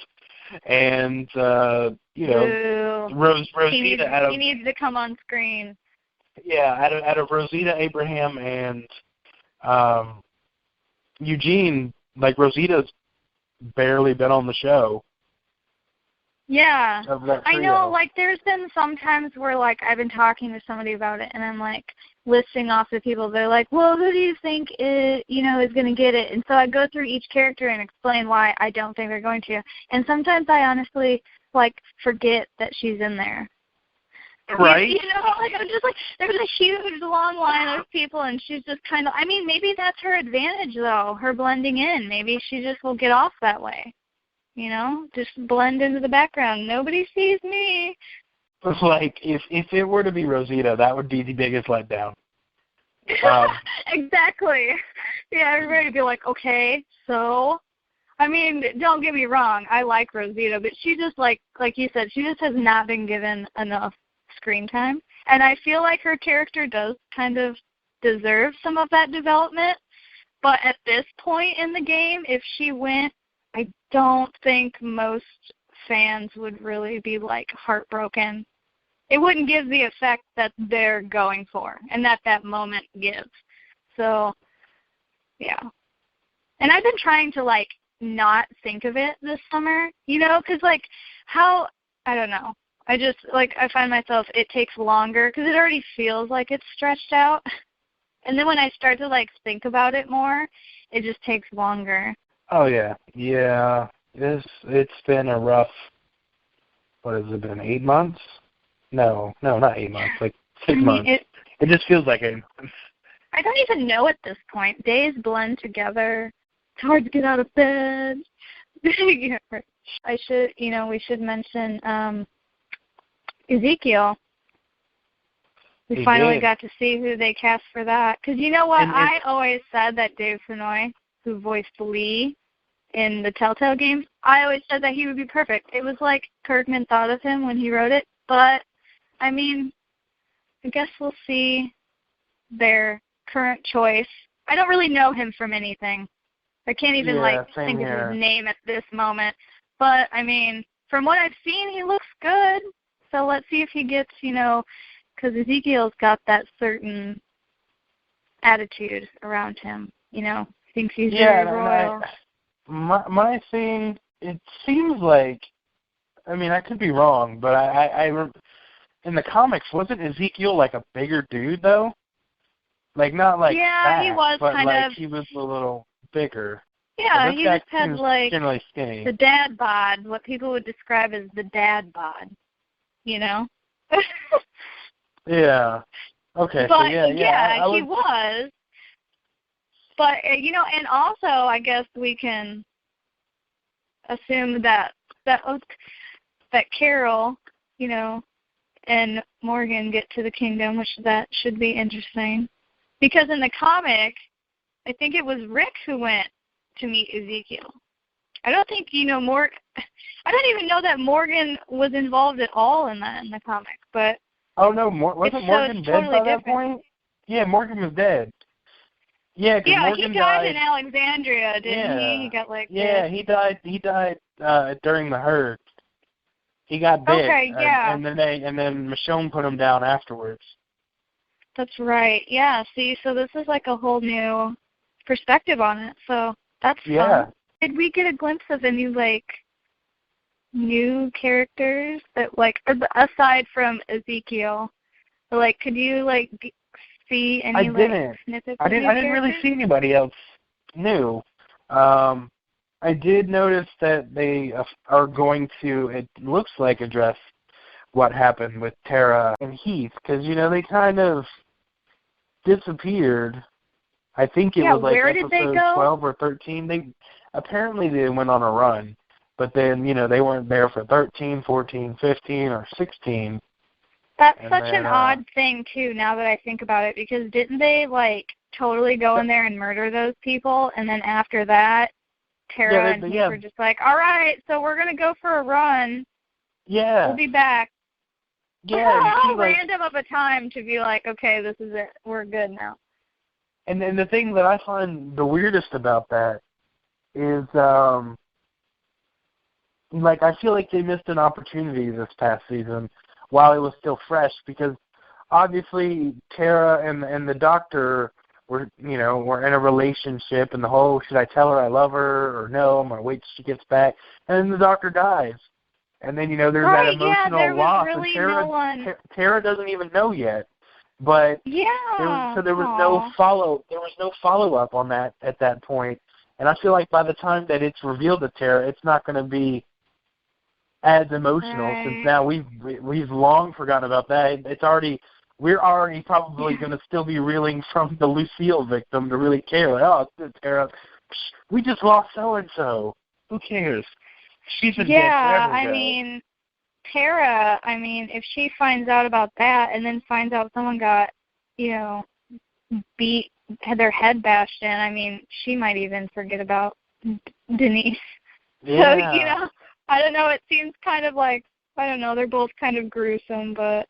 and Rosita he needs to come on screen. Yeah, out of Rosita, Abraham, and Eugene, like, Rosita's barely been on the show. Yeah, I know, like, there's been some times where, like, I've been talking to somebody about it, and I'm, like, listing off the people. They're like, well, who do you think is going to get it? And so I go through each character and explain why I don't think they're going to. And sometimes I honestly, like, forget that she's in there. Right. Like, I'm just like, there's a huge long line of people, and she's just kind of, I mean, maybe that's her advantage, though, her blending in. Maybe she just will get off that way. Just blend into the background. Nobody sees me. Like, if it were to be Rosita, that would be the biggest letdown. Exactly. Yeah, everybody would be like, okay, so, I mean, don't get me wrong, I like Rosita, but she just, like you said, she just has not been given enough screen time. And I feel like her character does kind of deserve some of that development. But at this point in the game, if she went, I don't think most fans would really be, like, heartbroken. It wouldn't give the effect that they're going for and that moment gives. So, yeah. And I've been trying to, like, not think of it this summer, because, like, I don't know. I just, like, I find myself, it takes longer because it already feels like it's stretched out. And then when I start to, like, think about it more, it just takes longer. Oh, yeah. Yeah. It's been a rough, what has it been, 8 months? No, not 8 months, like 6 months. It just feels like 8 months. I don't even know at this point. Days blend together. It's hard to get out of bed. We should mention Ezekiel. We finally got to see who they cast for that. Because you know what? I always said that Dave Fennoy, who voiced Lee in the Telltale games, I always said that he would be perfect. It was like Kirkman thought of him when he wrote it. But, I mean, I guess we'll see their current choice. I don't really know him from anything. I can't even, think of his name at this moment. But, I mean, from what I've seen, he looks good. So let's see if he gets, because Ezekiel's got that certain attitude around him, thinks he's very royal. My thing, it seems like, I mean, I could be wrong, but I in the comics, wasn't Ezekiel like a bigger dude, though? Like, not like fat, he was but kind like of, he was a little bigger. Yeah, he just had, like, generally skinny. The dad bod, what people would describe as the dad bod, Yeah. Okay, but, so yeah, he was. But, and also, I guess we can assume that Carol, and Morgan get to the kingdom, which that should be interesting. Because in the comic, I think it was Rick who went to meet Ezekiel. I don't think, I don't even know that Morgan was involved at all in the comic, but... Oh, no, wasn't Morgan dead by that point? Yeah, Morgan was dead. Yeah, Morgan he died in Alexandria, didn't he? He got, like... Yeah, he died during the herd. He got bit. Okay, yeah. And then Michonne put him down afterwards. That's right. Yeah, see, so this is like a whole new perspective on it, so that's fun. Did we get a glimpse of any, like, new characters that, like, aside from Ezekiel, Like, could you like see any I didn't. snippets? I didn't really see anybody else new. I did notice that they are going to, it looks like, address what happened with Tara and Heath, because, they kind of disappeared. I think it was like episode 12 or 13. Apparently they went on a run, but then, they weren't there for 13, 14, 15, or 16. That's such an odd thing, too, now that I think about it, because didn't they, totally go in there and murder those people, and then after that, Tara and Heath were just like, all right, so we're going to go for a run. Yeah. We'll be back. Yeah. How random of a time to be like, okay, this is it. We're good now. And then the thing that I find the weirdest about that is, I feel like they missed an opportunity this past season while it was still fresh, because obviously Tara and the doctor were in a relationship, and the whole, should I tell her I love her or no, I'm going to wait till she gets back, and then the doctor dies. And then, there's that emotional loss, really and Tara doesn't even know yet. But there was no follow-up on that at that point. And I feel like by the time that it's revealed to Tara, it's not going to be as emotional, since now we've long forgotten about that. We're already probably going to still be reeling from the Lucille victim to really care. Like, oh, Tara, we just lost so-and-so. Who cares? She's a dead forever ago. Tara, if she finds out about that and then finds out someone got, had their head bashed in, she might even forget about Denise. Yeah. So, I don't know, it seems kind of like, I don't know, they're both kind of gruesome, but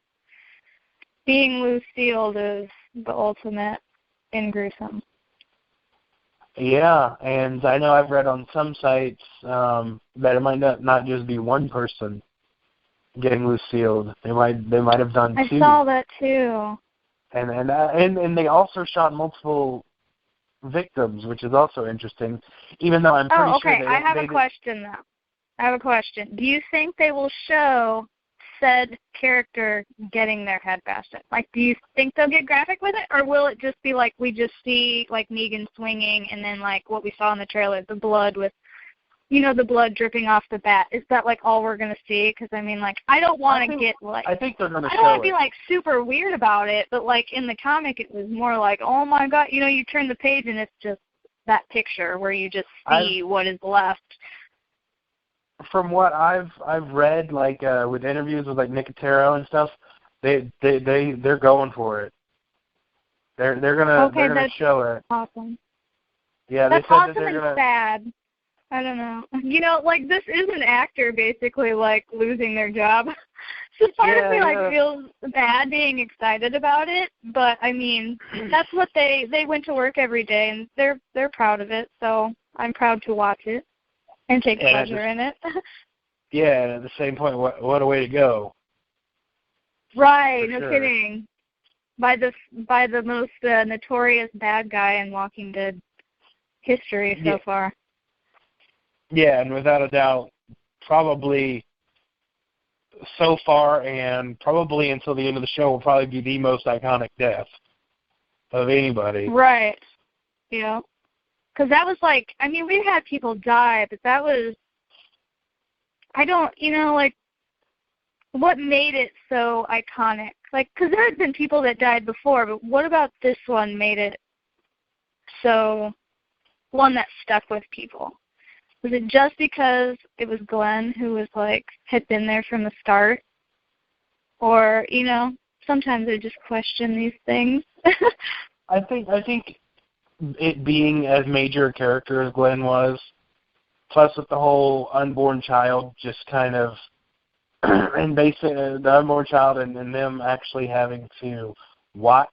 being Lucille is the ultimate in gruesome. Yeah, and I know I've read on some sites that it might not just be one person getting Lucille'd. They might have done two. I saw that too. And they also shot multiple victims, which is also interesting. Even though I'm pretty sure I have a question though. I have a question. Do you think they will show said character getting their head bashed in? Do you think they'll get graphic with it, or will it just be like we just see Negan swinging and then what we saw in the trailer, the blood with, the blood dripping off the bat? Is that all we're gonna see? Because I don't want to get I think they're gonna. I don't want to be super weird about it, but in the comic it was more oh my god, you turn the page and it's just that picture where you just see what is left. From what I've read, with interviews with Nicotero and stuff, they're going for it. They're gonna show it. Awesome. Yeah, that's they said awesome that they're and gonna. Sad. I don't know. This is an actor basically losing their job. So part of me feels bad being excited about it, but that's what they went to work every day and they're proud of it. So I'm proud to watch it and take pleasure in it. Yeah, and at the same point, what a way to go. Right, no kidding. By the most notorious bad guy in Walking Dead history so far. Yeah, and without a doubt, probably so far and probably until the end of the show will probably be the most iconic death of anybody. Right. Yeah. Because that was we've had people die, but that was, what made it so iconic? Because there had been people that died before, but what about this one made it so, one that stuck with people? Was it just because it was Glenn who was had been there from the start? Or, sometimes I just question these things. I think it being as major a character as Glenn was, plus with the whole unborn child just kind of, and basically the unborn child and them actually having to watch,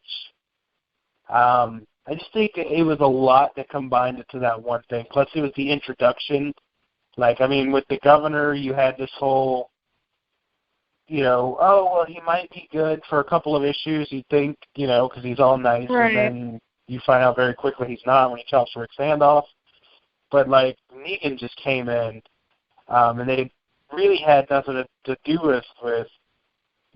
I just think it was a lot that combined it to that one thing. Plus it was the introduction. With the governor, you had this whole, he might be good for a couple of issues, you think, because he's all nice, right. And then you find out very quickly he's not when he chops Rick's hand off. But, Negan just came in, and they really had nothing to do with,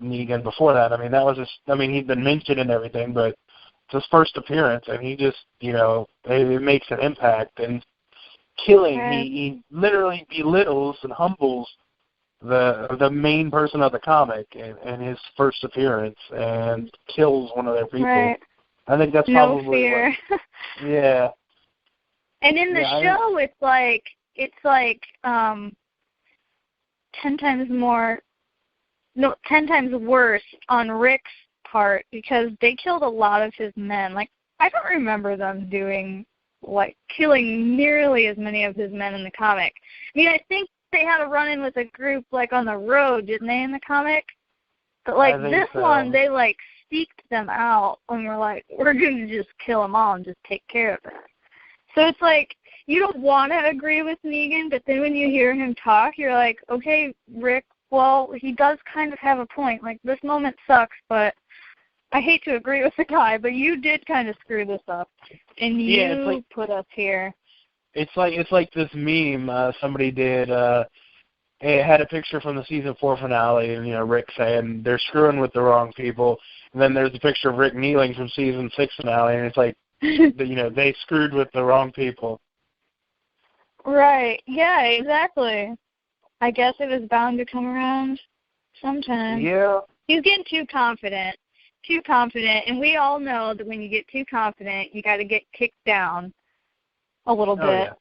Negan before that. I mean, that was he'd been mentioned and everything, but it's his first appearance, and he just, it makes an impact. And killing, he literally belittles and humbles the main person of the comic in his first appearance and kills one of their people. Right. I think that's no probably fear. Yeah. And in the show, it's like 10 times worse on Rick's part, because they killed a lot of his men. Like, I don't remember them killing nearly as many of his men in the comic. I mean, I think they had a run-in with a group, on the road, didn't they, in the comic? But, this one, they, seeked them out and were like, we're going to just kill them all and just take care of it. So it's like, you don't want to agree with Negan, but then when you hear him talk, you're like, okay, Rick, well, he does kind of have a point. This moment sucks, but I hate to agree with the guy, but you did kind of screw this up, and you put us here. It's like this meme somebody did. It had a picture from the season 4 finale, and Rick saying they're screwing with the wrong people. And then there's a picture of Rick kneeling from season 6 finale, and it's like, they screwed with the wrong people. Right. Yeah. Exactly. I guess it was bound to come around sometime. Yeah. He's getting too confident, and we all know that when you get too confident, you got to get kicked down a little bit. Yeah.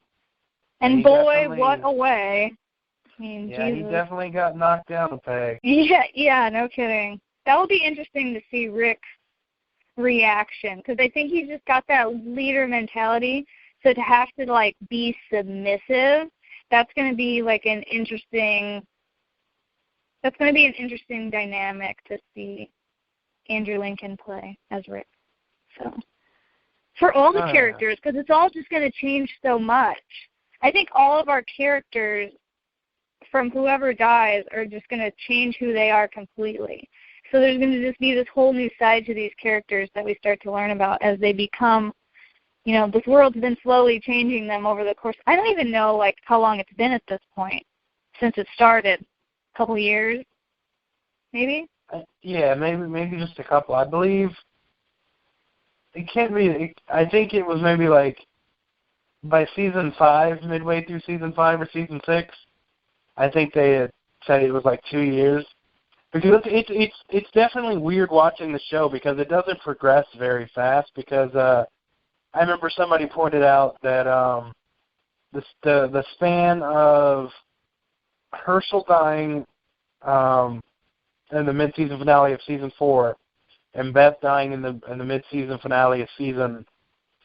And boy, what a way. I mean, yeah, Jesus. He definitely got knocked down a peg. Yeah, no kidding. That will be interesting to see Rick's reaction, because I think he's just got that leader mentality. So to have to, be submissive, that's going to be, an interesting dynamic to see Andrew Lincoln play as Rick. So, for all the characters, because it's all just going to change so much. I think all of our characters, from whoever dies, are just going to change who they are completely. So there's going to just be this whole new side to these characters that we start to learn about as they become, this world's been slowly changing them over the course. I don't even know, how long it's been at this point since it started. A couple years, maybe? Yeah, maybe just a couple. I believe it can't be. I think it was maybe, by season 5, midway through season 5 or season 6. I think they had said it was 2 years. Because it's definitely weird watching the show, because it doesn't progress very fast. Because I remember somebody pointed out that the span of Herschel dying in the mid-season finale of season 4 and Beth dying in the mid-season finale of season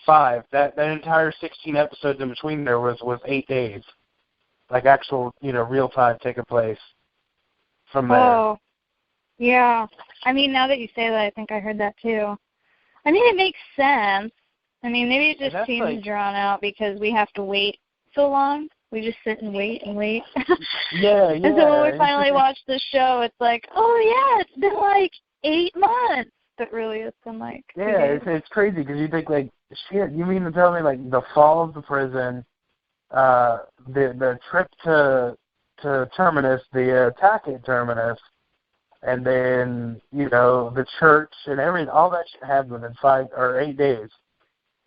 5, that entire 16 episodes in between there was 8 days, actual real time taking place from there. Oh. Yeah. I mean, now that you say that, I think I heard that too. I mean, it makes sense. I mean, maybe it just seems drawn out because we have to wait so long. We just sit and wait and wait. Yeah. And so when we finally watch the show, it's like, oh, yeah, it's been 8 months. But really, it's been Yeah, it's crazy because you think, shit, you mean to tell me, the fall of the prison, the trip to Terminus, the attack at Terminus, and then, the church and everything, all that shit happened in 5 or 8 days.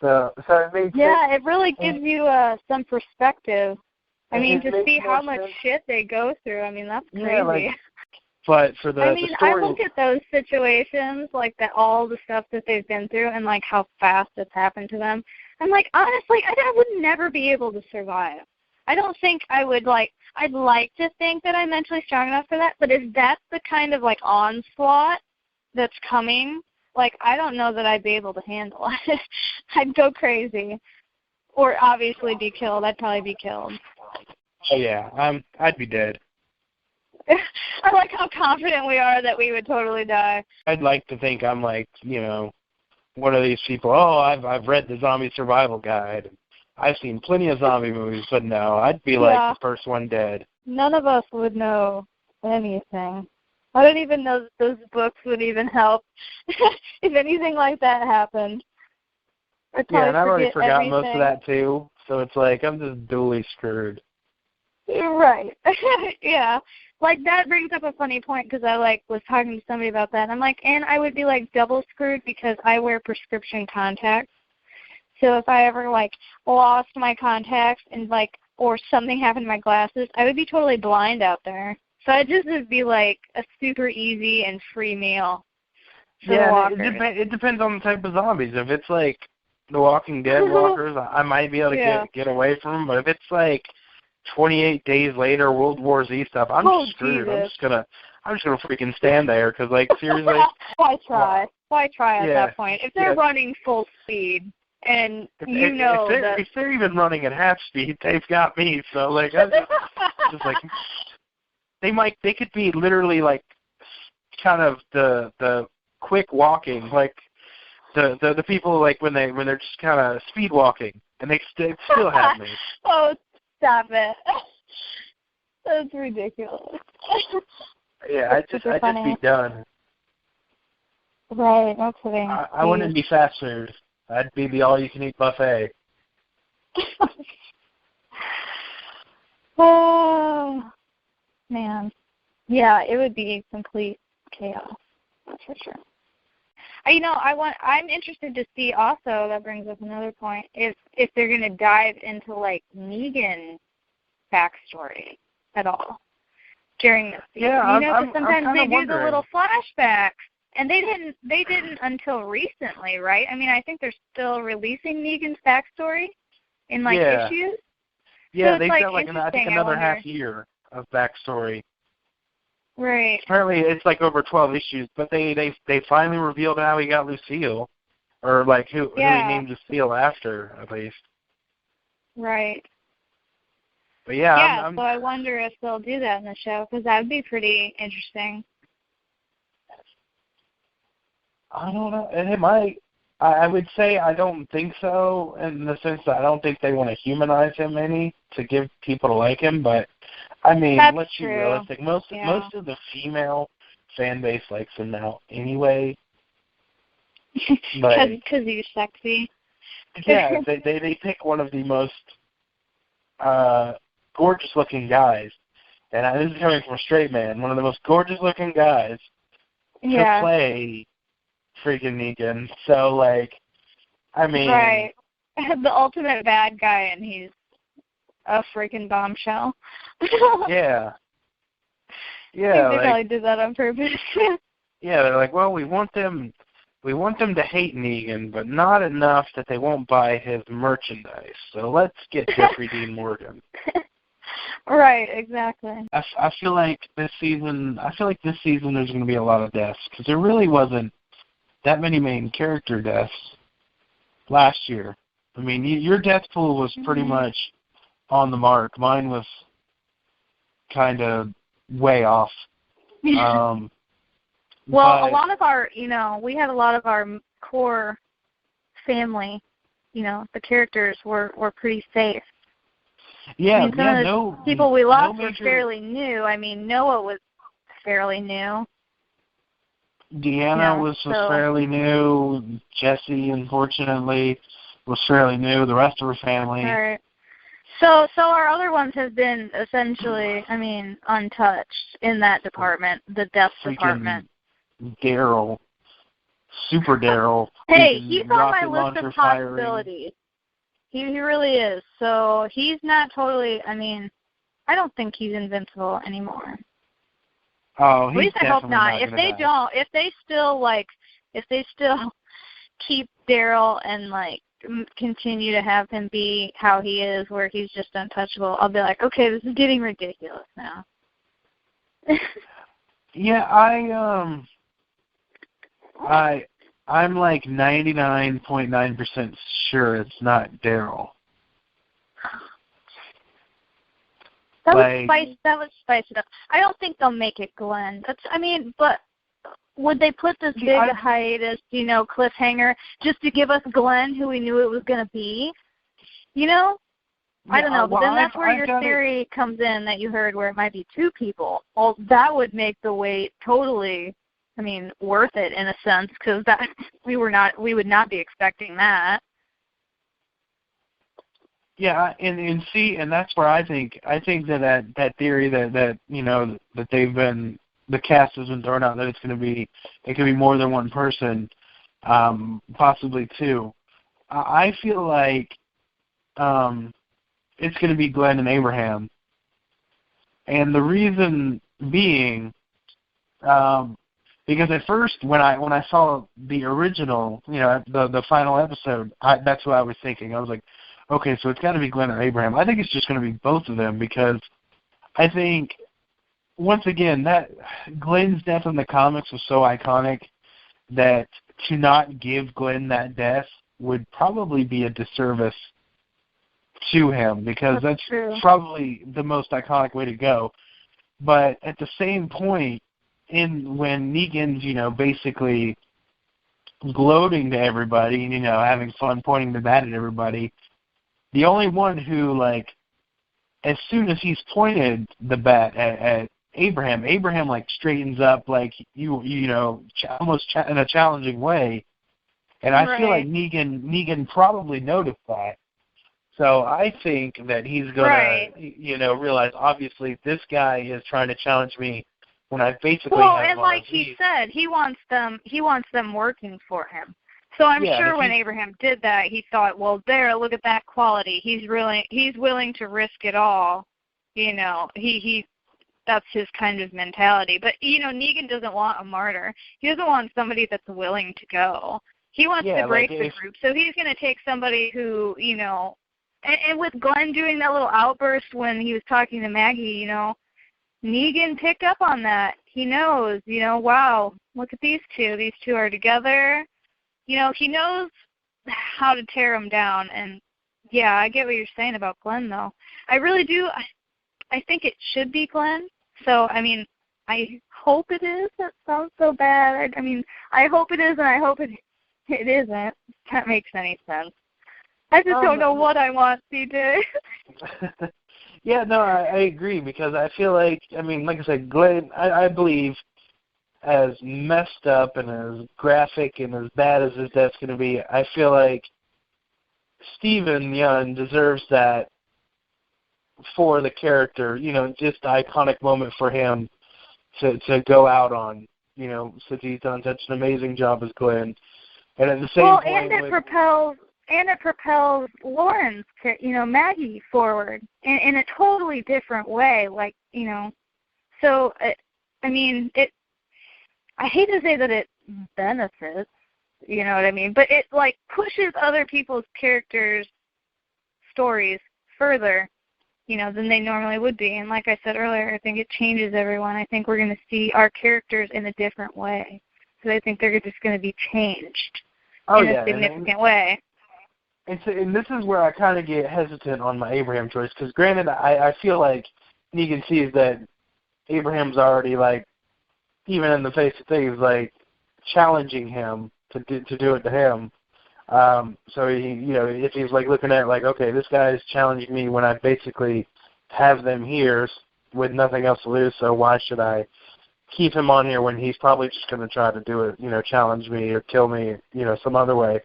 So it makes it really gives you some perspective. I mean, to see how much shit they go through, I mean, that's crazy. Yeah, but for the the story, I look at those situations, all the stuff that they've been through and, how fast it's happened to them. I'm honestly, I would never be able to survive. I don't think I would, I'd like to think that I'm mentally strong enough for that, but if that's the kind of, onslaught that's coming, I don't know that I'd be able to handle it. I'd go crazy. Or obviously be killed. I'd probably be killed. Oh, yeah. I'd be dead. I like how confident we are that we would totally die. I'd like to think I'm one of these people, I've read the Zombie Survival Guide. I've seen plenty of zombie movies, but no, I'd be the first one dead. None of us would know anything. I don't even know that those books would even help if anything like that happened. Yeah, and I've already forgot most of that too, so it's I'm just duly screwed. Right. Yeah. like, that brings up a funny point because I, like, was talking to somebody about that. I'm like, and I would be, like, double screwed because I wear prescription contacts. So if I ever, like, lost my contacts and, like, or something happened to my glasses, I would be totally blind out there. So it just would be, like, a super easy and free meal for the walkers. It depends on the type of zombies. If it's, like, the Walking Dead walkers, I might be able to get away from them. But if it's, like, 28 days later, World War Z stuff, I'm just screwed. Jesus. I'm just gonna freaking stand there because, like, seriously. Why try? Why try at Yeah. that point? If they're running full speed and if they're even running at half speed, they've got me. So, like, I'm just like, they could be literally like, kind of the quick walking, like the people like when they're just kind of speed walking, and they still have me. Oh, stop it! That's ridiculous. Yeah, I'd just be done. Right, no kidding. I wouldn't be fast food. I'd be the all-you-can-eat buffet. Oh, man. Yeah, it would be complete chaos. That's for sure. I'm interested to see also, that brings up another point, if they're going to dive into, like, Negan's backstory at all during this season. Yeah, because sometimes they do wondering. the little flashbacks, and they didn't until recently, right? I mean, I think they're still releasing Negan's backstory in, like, issues. Yeah, so they've like, got, like, I think another half year of backstory. Right. Apparently, it's like over 12 issues, but they finally revealed how he got Lucille, or like who he named Lucille after, at least. Right. But yeah, so I wonder if they'll do that in the show, because that would be pretty interesting. I don't know. It might. I would say I don't think so, in the sense that I don't think they want to humanize him any to give people to like him. But I mean, let's be realistic. Most of the female fan base likes him now anyway. Because he's sexy. Yeah, they pick one of the most gorgeous looking guys, and this is coming from a straight man. One of the most gorgeous looking guys to play freaking Negan. So, like, I mean, right, the ultimate bad guy, and he's a freaking bombshell. Yeah. I think they probably did that on purpose. Yeah, they're like, well, we want them to hate Negan, but not enough that they won't buy his merchandise. So let's get Jeffrey Dean Morgan. Right, exactly. I feel like this season there's going to be a lot of deaths, because there really wasn't that many main character deaths last year. I mean, your death pool was pretty much on the mark. Mine was kind of way off. Well, a lot of our, we had a lot of our core family, the characters were pretty safe. Yeah, people we lost were fairly new. I mean, Noah was fairly new. Deanna was fairly new. Jesse, unfortunately, was fairly new. The rest of her family. All right. So our other ones have been essentially, untouched in that department, the death department. Daryl, Super Daryl. Hey, he's on my list of possibilities. He really is. So he's not totally. I don't think he's invincible anymore. Oh, at least I hope not. If they still keep Daryl and continue to have him be how he is, where he's just untouchable, I'll be like, okay, this is getting ridiculous now. Yeah, I'm like 99.9% sure it's not Daryl. That would spice it up. I don't think they'll make it Glenn. But would they put this big hiatus, cliffhanger, just to give us Glenn, who we knew it was going to be? I don't know. But then that's where your theory comes in that you heard, where it might be two people. Well, that would make the wait totally, worth it in a sense, because we would not be expecting that. Yeah, and see, and that's where I think that theory that you know that the cast has been thrown out that it could be more than one person, possibly two. I feel like it's going to be Glenn and Abraham, and the reason being, because at first when I saw the original, you know, the final episode, that's what I was thinking. I was like, okay, so it's got to be Glenn or Abraham. I think it's just going to be both of them because I think, once again, that Glenn's death in the comics was so iconic that to not give Glenn that death would probably be a disservice to him because that's probably the most iconic way to go. But at the same point, when Negan's, you know, basically gloating to everybody, you know, having fun pointing the bat at everybody, the only one who, like, as soon as he's pointed the bat at Abraham, like, straightens up, like, you know, almost in a challenging way. And I feel like Negan probably noticed that. So I think that he's going to, you know, realize, obviously, this guy is trying to challenge me when I basically have and like he said, he wants them working for him. So I'm sure when Abraham did that, he thought, well, look at that quality. He's willing to risk it all. You know, that's his kind of mentality. But, you know, Negan doesn't want a martyr. He doesn't want somebody that's willing to go. He wants to break the group. So he's going to take somebody who, you know, and with Glenn doing that little outburst when he was talking to Maggie, you know, Negan picked up on that. He knows, you know, wow, look at these two. These two are together. You know, he knows how to tear them down. And, yeah, I get what you're saying about Glenn, though. I really do. I think it should be Glenn. So, I mean, I hope it is. That sounds so bad. I mean, I hope it is, and I hope it isn't. That makes any sense. I just don't know what I want, CJ. Yeah, no, I agree because I feel like, I mean, like I said, Glenn, I believe, as messed up and as graphic and as bad as his death's going to be, I feel like Steven Yeun deserves that for the character, you know, just the iconic moment for him to go out on, you know, since he's done such an amazing job as Glenn. And at the same point, and it propels Lauren's, you know, Maggie forward in a totally different way. Like, you know, so, I mean, I hate to say that it benefits, you know what I mean, but it, like, pushes other people's characters' stories further, you know, than they normally would be. And like I said earlier, I think it changes everyone. I think we're going to see our characters in a different way. So I think they're just going to be changed in a significant way. And this is where I kind of get hesitant on my Abraham choice, because granted, I feel like Negan sees that Abraham's already, like, even in the face of things, like, challenging him to do it to him. So, he, you know, if he's, like, looking at, like, okay, this guy's challenging me when I basically have them here with nothing else to lose, so why should I keep him on here when he's probably just going to try to do it, you know, challenge me or kill me, you know, some other way.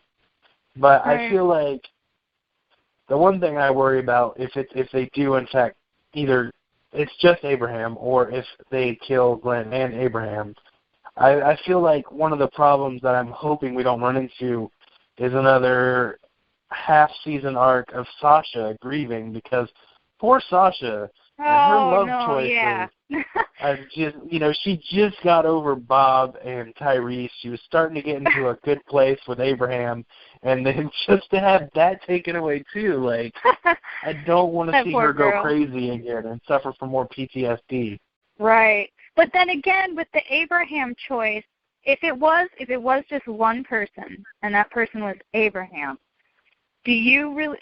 But I feel like the one thing I worry about if they do, in fact, either it's just Abraham or if they kill Glenn and Abraham, I feel like one of the problems that I'm hoping we don't run into is another half-season arc of Sasha grieving, because poor Sasha and her love choices. Yeah. You know, she just got over Bob and Tyrese. She was starting to get into a good place with Abraham, and then just to have that taken away too, like, I don't want to see her go crazy again and suffer from more PTSD. Right. But then again, with the Abraham choice, if it was just one person and that person was Abraham, do you really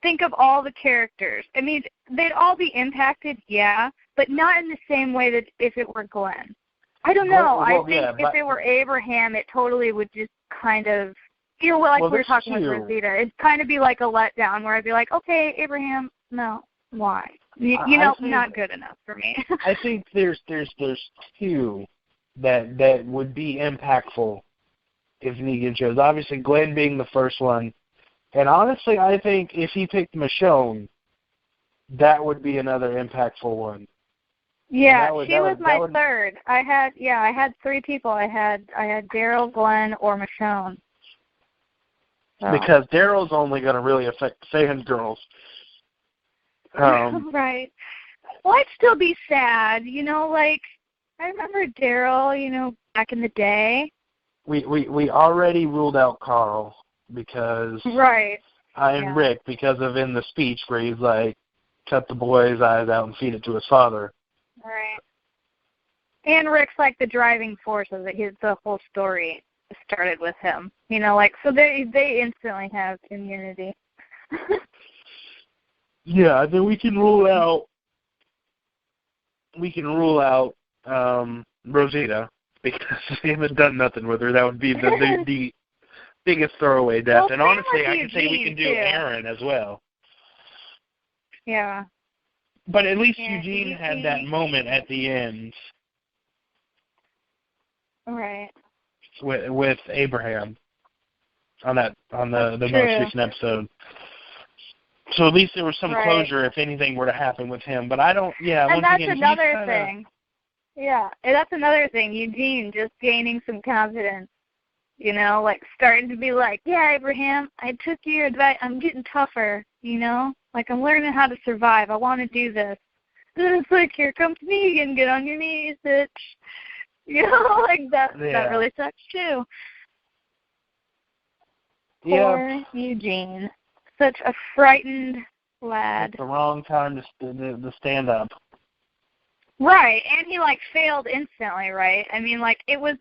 think of all the characters? I mean, they'd all be impacted, yeah, but not in the same way that if it were Glenn. I don't know. I think if it were Abraham, it totally would just kind of, you know, like we were talking with Rosita, it'd kind of be like a letdown where I'd be like, okay, Abraham, no, why? You know, not good enough for me. I think there's two that would be impactful if Negan chose. Obviously, Glenn being the first one, And honestly, I think if he picked Michonne, that would be another impactful one. Yeah, she was my third. I had 3 people. I had Daryl, Glenn, or Michonne. So. Because Daryl's only going to really affect fans girls. Right. Well, I'd still be sad, like, I remember Daryl, back in the day. We already ruled out Carl because right. And Rick because of in the speech where he's like, cut the boy's eyes out and feed it to his father. Right. And Rick's like the driving force of it. The whole story started with him. So they instantly have immunity. Yeah, then we can rule out Rosita because they haven't done nothing with her. That would be the biggest throwaway death. Well, and honestly, I can say we can do Aaron as well. Yeah. But at least Eugene had that moment at the end. Right. With Abraham on the most recent episode. So at least there was some closure if anything were to happen with him. But I don't, and that's another thing. Yeah, and that's another thing. Eugene just gaining some confidence, starting to be like, yeah, Abraham, I took your advice. I'm getting tougher, like I'm learning how to survive. I want to do this. Then it's like, here comes Negan, get on your knees, bitch. Like that really sucks too. Poor Eugene. Such a frightened lad. It's the wrong time to stand up. Right, and he failed instantly, right? I mean, it was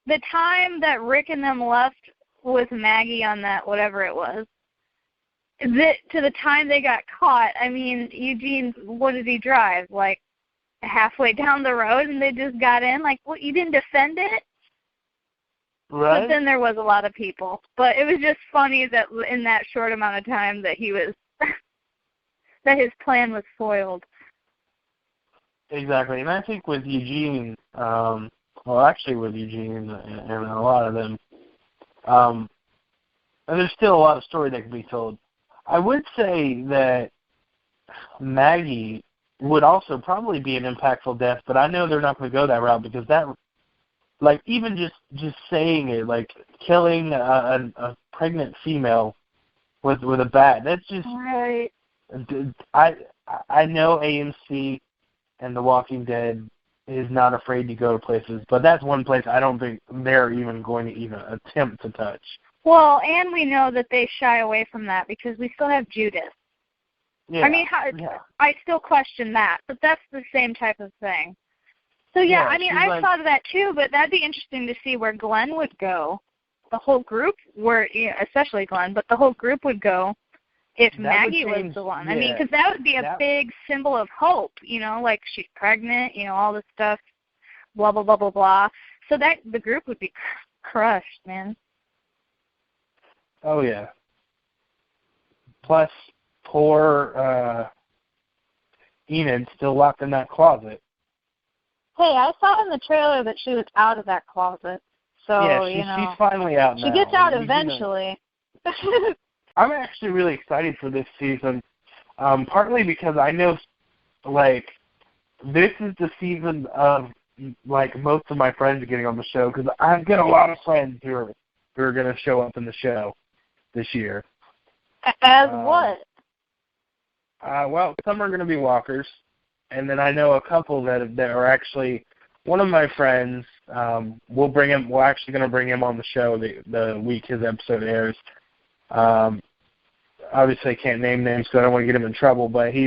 the time that Rick and them left with Maggie on that whatever it was. To the time they got caught, I mean, Eugene, what did he drive? Halfway down the road, and they just got in. What? You didn't defend it? Right. But then there was a lot of people. But it was just funny that in that short amount of time that he was, that his plan was foiled. Exactly. And I think with Eugene, with Eugene and a lot of them, and there's still a lot of story that can be told. I would say that Maggie would also probably be an impactful death, but I know they're not going to go that route because that, even just saying it, killing a pregnant female with a bat, that's just right. I know AMC and The Walking Dead is not afraid to go to places, but that's one place I don't think they're even going to even attempt to touch. Well, and we know that they shy away from that because we still have Judas. Yeah. I mean, I still question that, but that's the same type of thing. So, yeah, I mean, I thought of that too, but that'd be interesting to see where Glenn would go. The whole group, especially Glenn, but the whole group would go if Maggie was the one. Yeah. I mean, because that would be a big symbol of hope, she's pregnant, all this stuff, blah, blah, blah, blah, blah. So that the group would be crushed, man. Oh, yeah. Plus, poor Enid still locked in that closet. Hey, I saw in the trailer that she was out of that closet. So, yeah, she's finally out now. She gets out eventually. I'm actually really excited for this season, partly because I know, this is the season of, most of my friends getting on the show, because I've got a lot of friends who are going to show up in the show this year. As what? Well, some are going to be walkers, and then I know a couple that are actually, one of my friends, we're actually going to bring him on the show the week his episode airs. Obviously I can't name names because I don't want to get him in trouble, but he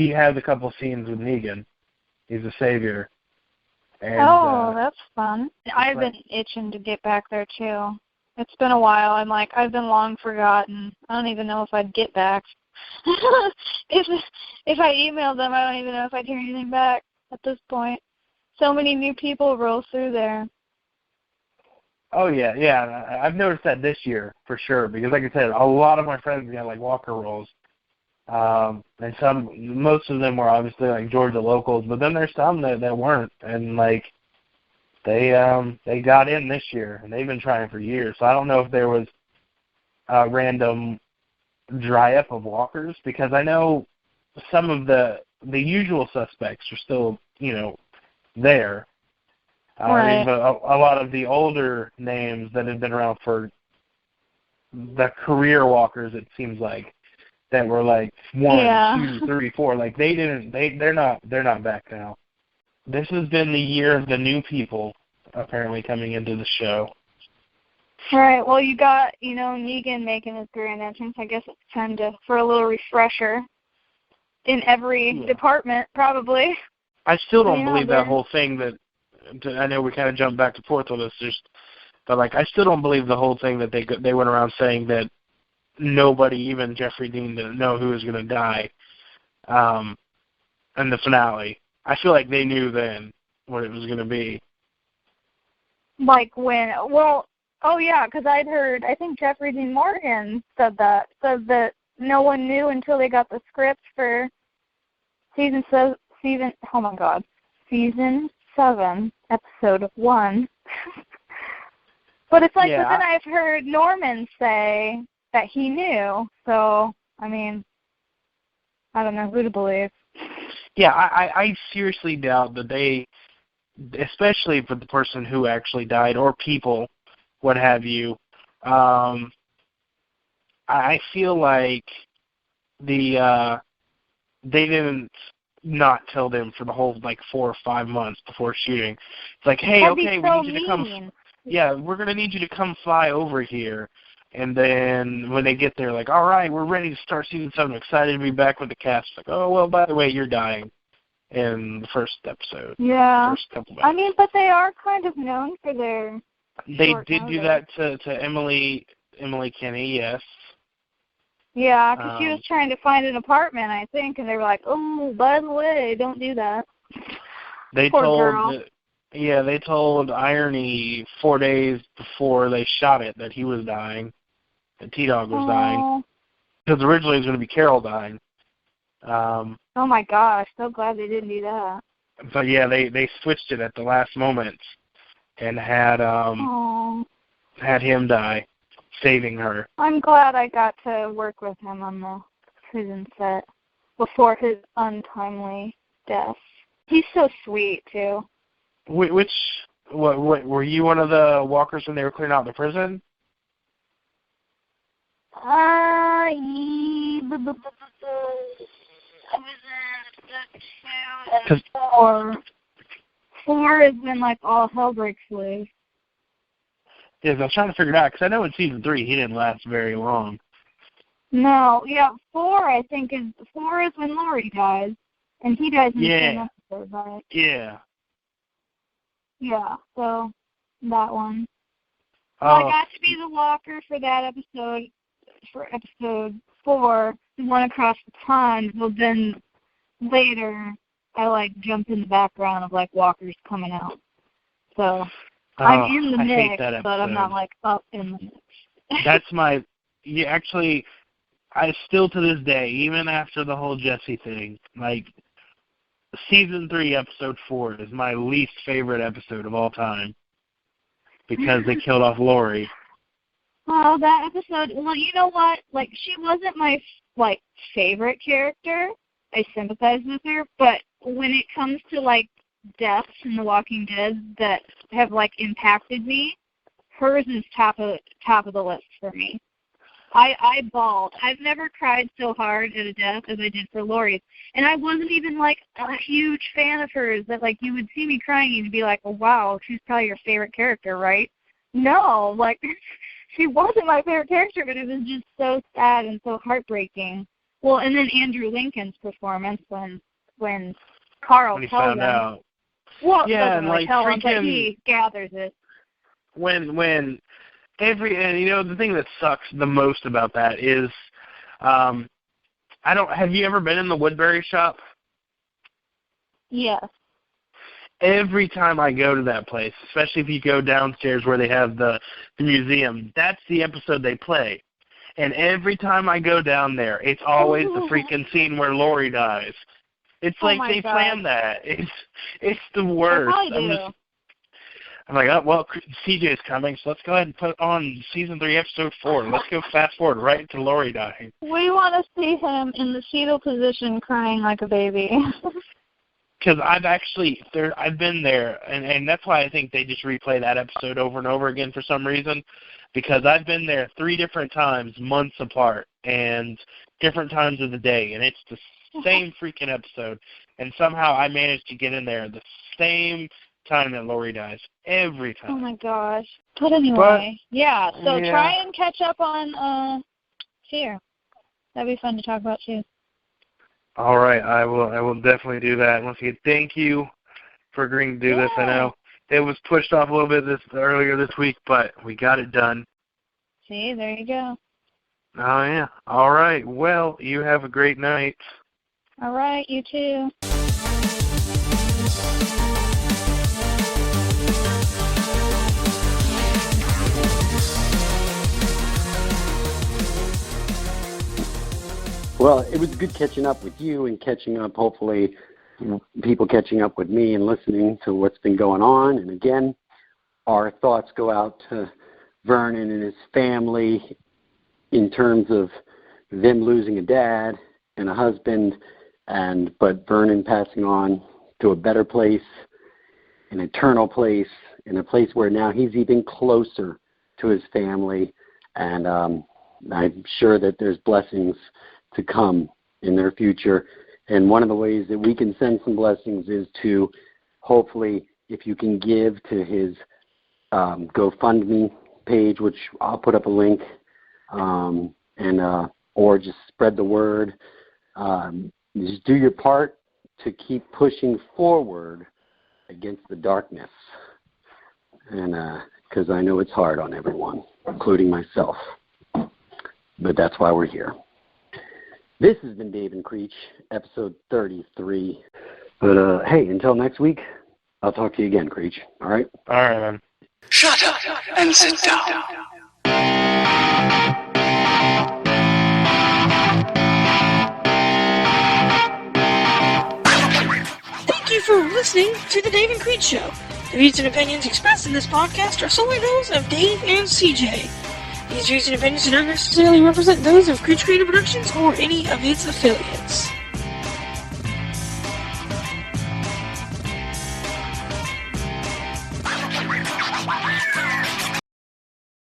has a couple scenes with Negan. He's a savior. And, that's fun. I've been itching to get back there too. It's been a while. I've been long forgotten. I don't even know if I'd get back. If I emailed them, I don't even know if I'd hear anything back at this point. So many new people roll through there. Oh, yeah. I've noticed that this year, for sure, because like I said, a lot of my friends got, walker rolls. And most of them were obviously, Georgia locals, but then there's some that weren't, and, they got in this year, and they've been trying for years. So I don't know if there was random dry up of walkers, because I know some of the usual suspects are still, there. Right. But a lot of the older names that have been around for the career walkers, it seems like, that were like 1, 2, 3, 4, like they're not back now. This has been the year of the new people apparently coming into the show. Right. Well, you got, Negan making his grand entrance. I guess it's time for a little refresher in every department, probably. I still don't believe that whole thing that, I know we kind of jumped back and forth on this, but like I still don't believe the whole thing that they went around saying that nobody, even Jeffrey Dean, didn't know who was going to die in the finale. I feel like they knew then what it was going to be. Like when? Well, oh yeah, because I'd heard, I think Jeffrey Dean Morgan said that no one knew until they got the script for season 7, episode 1. But it's like, but then I've heard Norman say that he knew. So, I mean, I don't know who to believe. Yeah, I seriously doubt that they, especially for the person who actually died, or people, what have you, I feel like they didn't not tell them for the whole 4 or 5 months before shooting. It's like, hey, That'd okay, be so we need you to come. mean. We're gonna need you to come fly over here. And then when they get there, like, all right, we're ready to start season 7. I'm excited to be back with the cast. Like, oh well, by the way, you're dying in the first episode. Yeah. First couple minutes. I mean, but they are kind of known for their. They did do that to Emily Kinney, yes. Yeah, because she was trying to find an apartment, I think, and they were like, oh, by the way, don't do that. They told Irony 4 days before they shot it that he was dying, that T-Dog was dying. Because originally it was going to be Carol dying. Oh my gosh, so glad they didn't do that. But yeah, they switched it at the last moment and had him die, saving her. I'm glad I got to work with him on the prison set before his untimely death. He's so sweet too. What were you one of the walkers when they were clearing out the prison? I was in 2 and 4. 4 is when all hell breaks loose. Yes, I was trying to figure it out because I know in season 3 he didn't last very long. No, 4 I think is 4 is when Laurie dies, and he dies in the same episode, right? Yeah. Yeah, so that one. So I got to be the walker for that episode, for episode 4, the one across the pond. Well, then later I jumped in the background of walkers coming out. So I'm in the mix, but I'm not up in the mix. That's actually, I still to this day, even after the whole Jesse thing, season 3, episode 4 is my least favorite episode of all time because they killed off Laurie. Well, that episode, you know what? She wasn't my, favorite character. I sympathize with her, but when it comes to, deaths in The Walking Dead that have, impacted me, hers is top of the list for me. I bawled. I've never cried so hard at a death as I did for Laurie's. And I wasn't even, a huge fan of hers that, you would see me crying and you'd be like, oh, wow, she's probably your favorite character, right? No, she wasn't my favorite character, but it was just so sad and so heartbreaking. Well, and then Andrew Lincoln's performance when Carl tells him. Out. Well, yeah, doesn't tell him, but he gathers it. And the thing that sucks the most about that is, have you ever been in the Woodbury shop? Yes. Every time I go to that place, especially if you go downstairs where they have the museum, that's the episode they play. And every time I go down there, it's always the freaking scene where Laurie dies. It's they planned that. It's the worst. I'm like, oh, well, CJ's coming, so let's go ahead and put on season 3, episode 4. Let's go fast forward right into Lori dying. We want to see him in the fetal position crying like a baby. Because I've been there, and that's why I think they just replay that episode over and over again for some reason, because I've been there 3 different times, months apart, and different times of the day, and it's the same freaking episode, and somehow I managed to get in there the same time that Lori dies, every time. Oh my gosh. But anyway, try and catch up on Fear. That'd be fun to talk about too. All right, I will definitely do that. Once again, thank you for agreeing to do this. I know it was pushed off a little bit earlier this week, but we got it done. See, there you go. Oh yeah. All right. Well, you have a great night. All right, you too. Well, it was good catching up with you and catching up, hopefully, people catching up with me and listening to what's been going on. And again, our thoughts go out to Vernon and his family in terms of them losing a dad and a husband, but Vernon passing on to a better place, an eternal place, in a place where now he's even closer to his family. And I'm sure that there's blessings to come in their future. And one of the ways that we can send some blessings is to, hopefully, if you can give to his GoFundMe page, which I'll put up a link, or just spread the word. Just do your part to keep pushing forward against the darkness. And because I know it's hard on everyone, including myself. But that's why we're here. This has been Dave and Creech, episode 33. But, hey, until next week, I'll talk to you again, Creech. All right? All right, man. Shut up and sit down. Thank you for listening to the Dave and Creech Show. The views and opinions expressed in this podcast are solely those of Dave and CJ. These views and opinions do not necessarily represent those of Creech Creative Productions or any of its affiliates.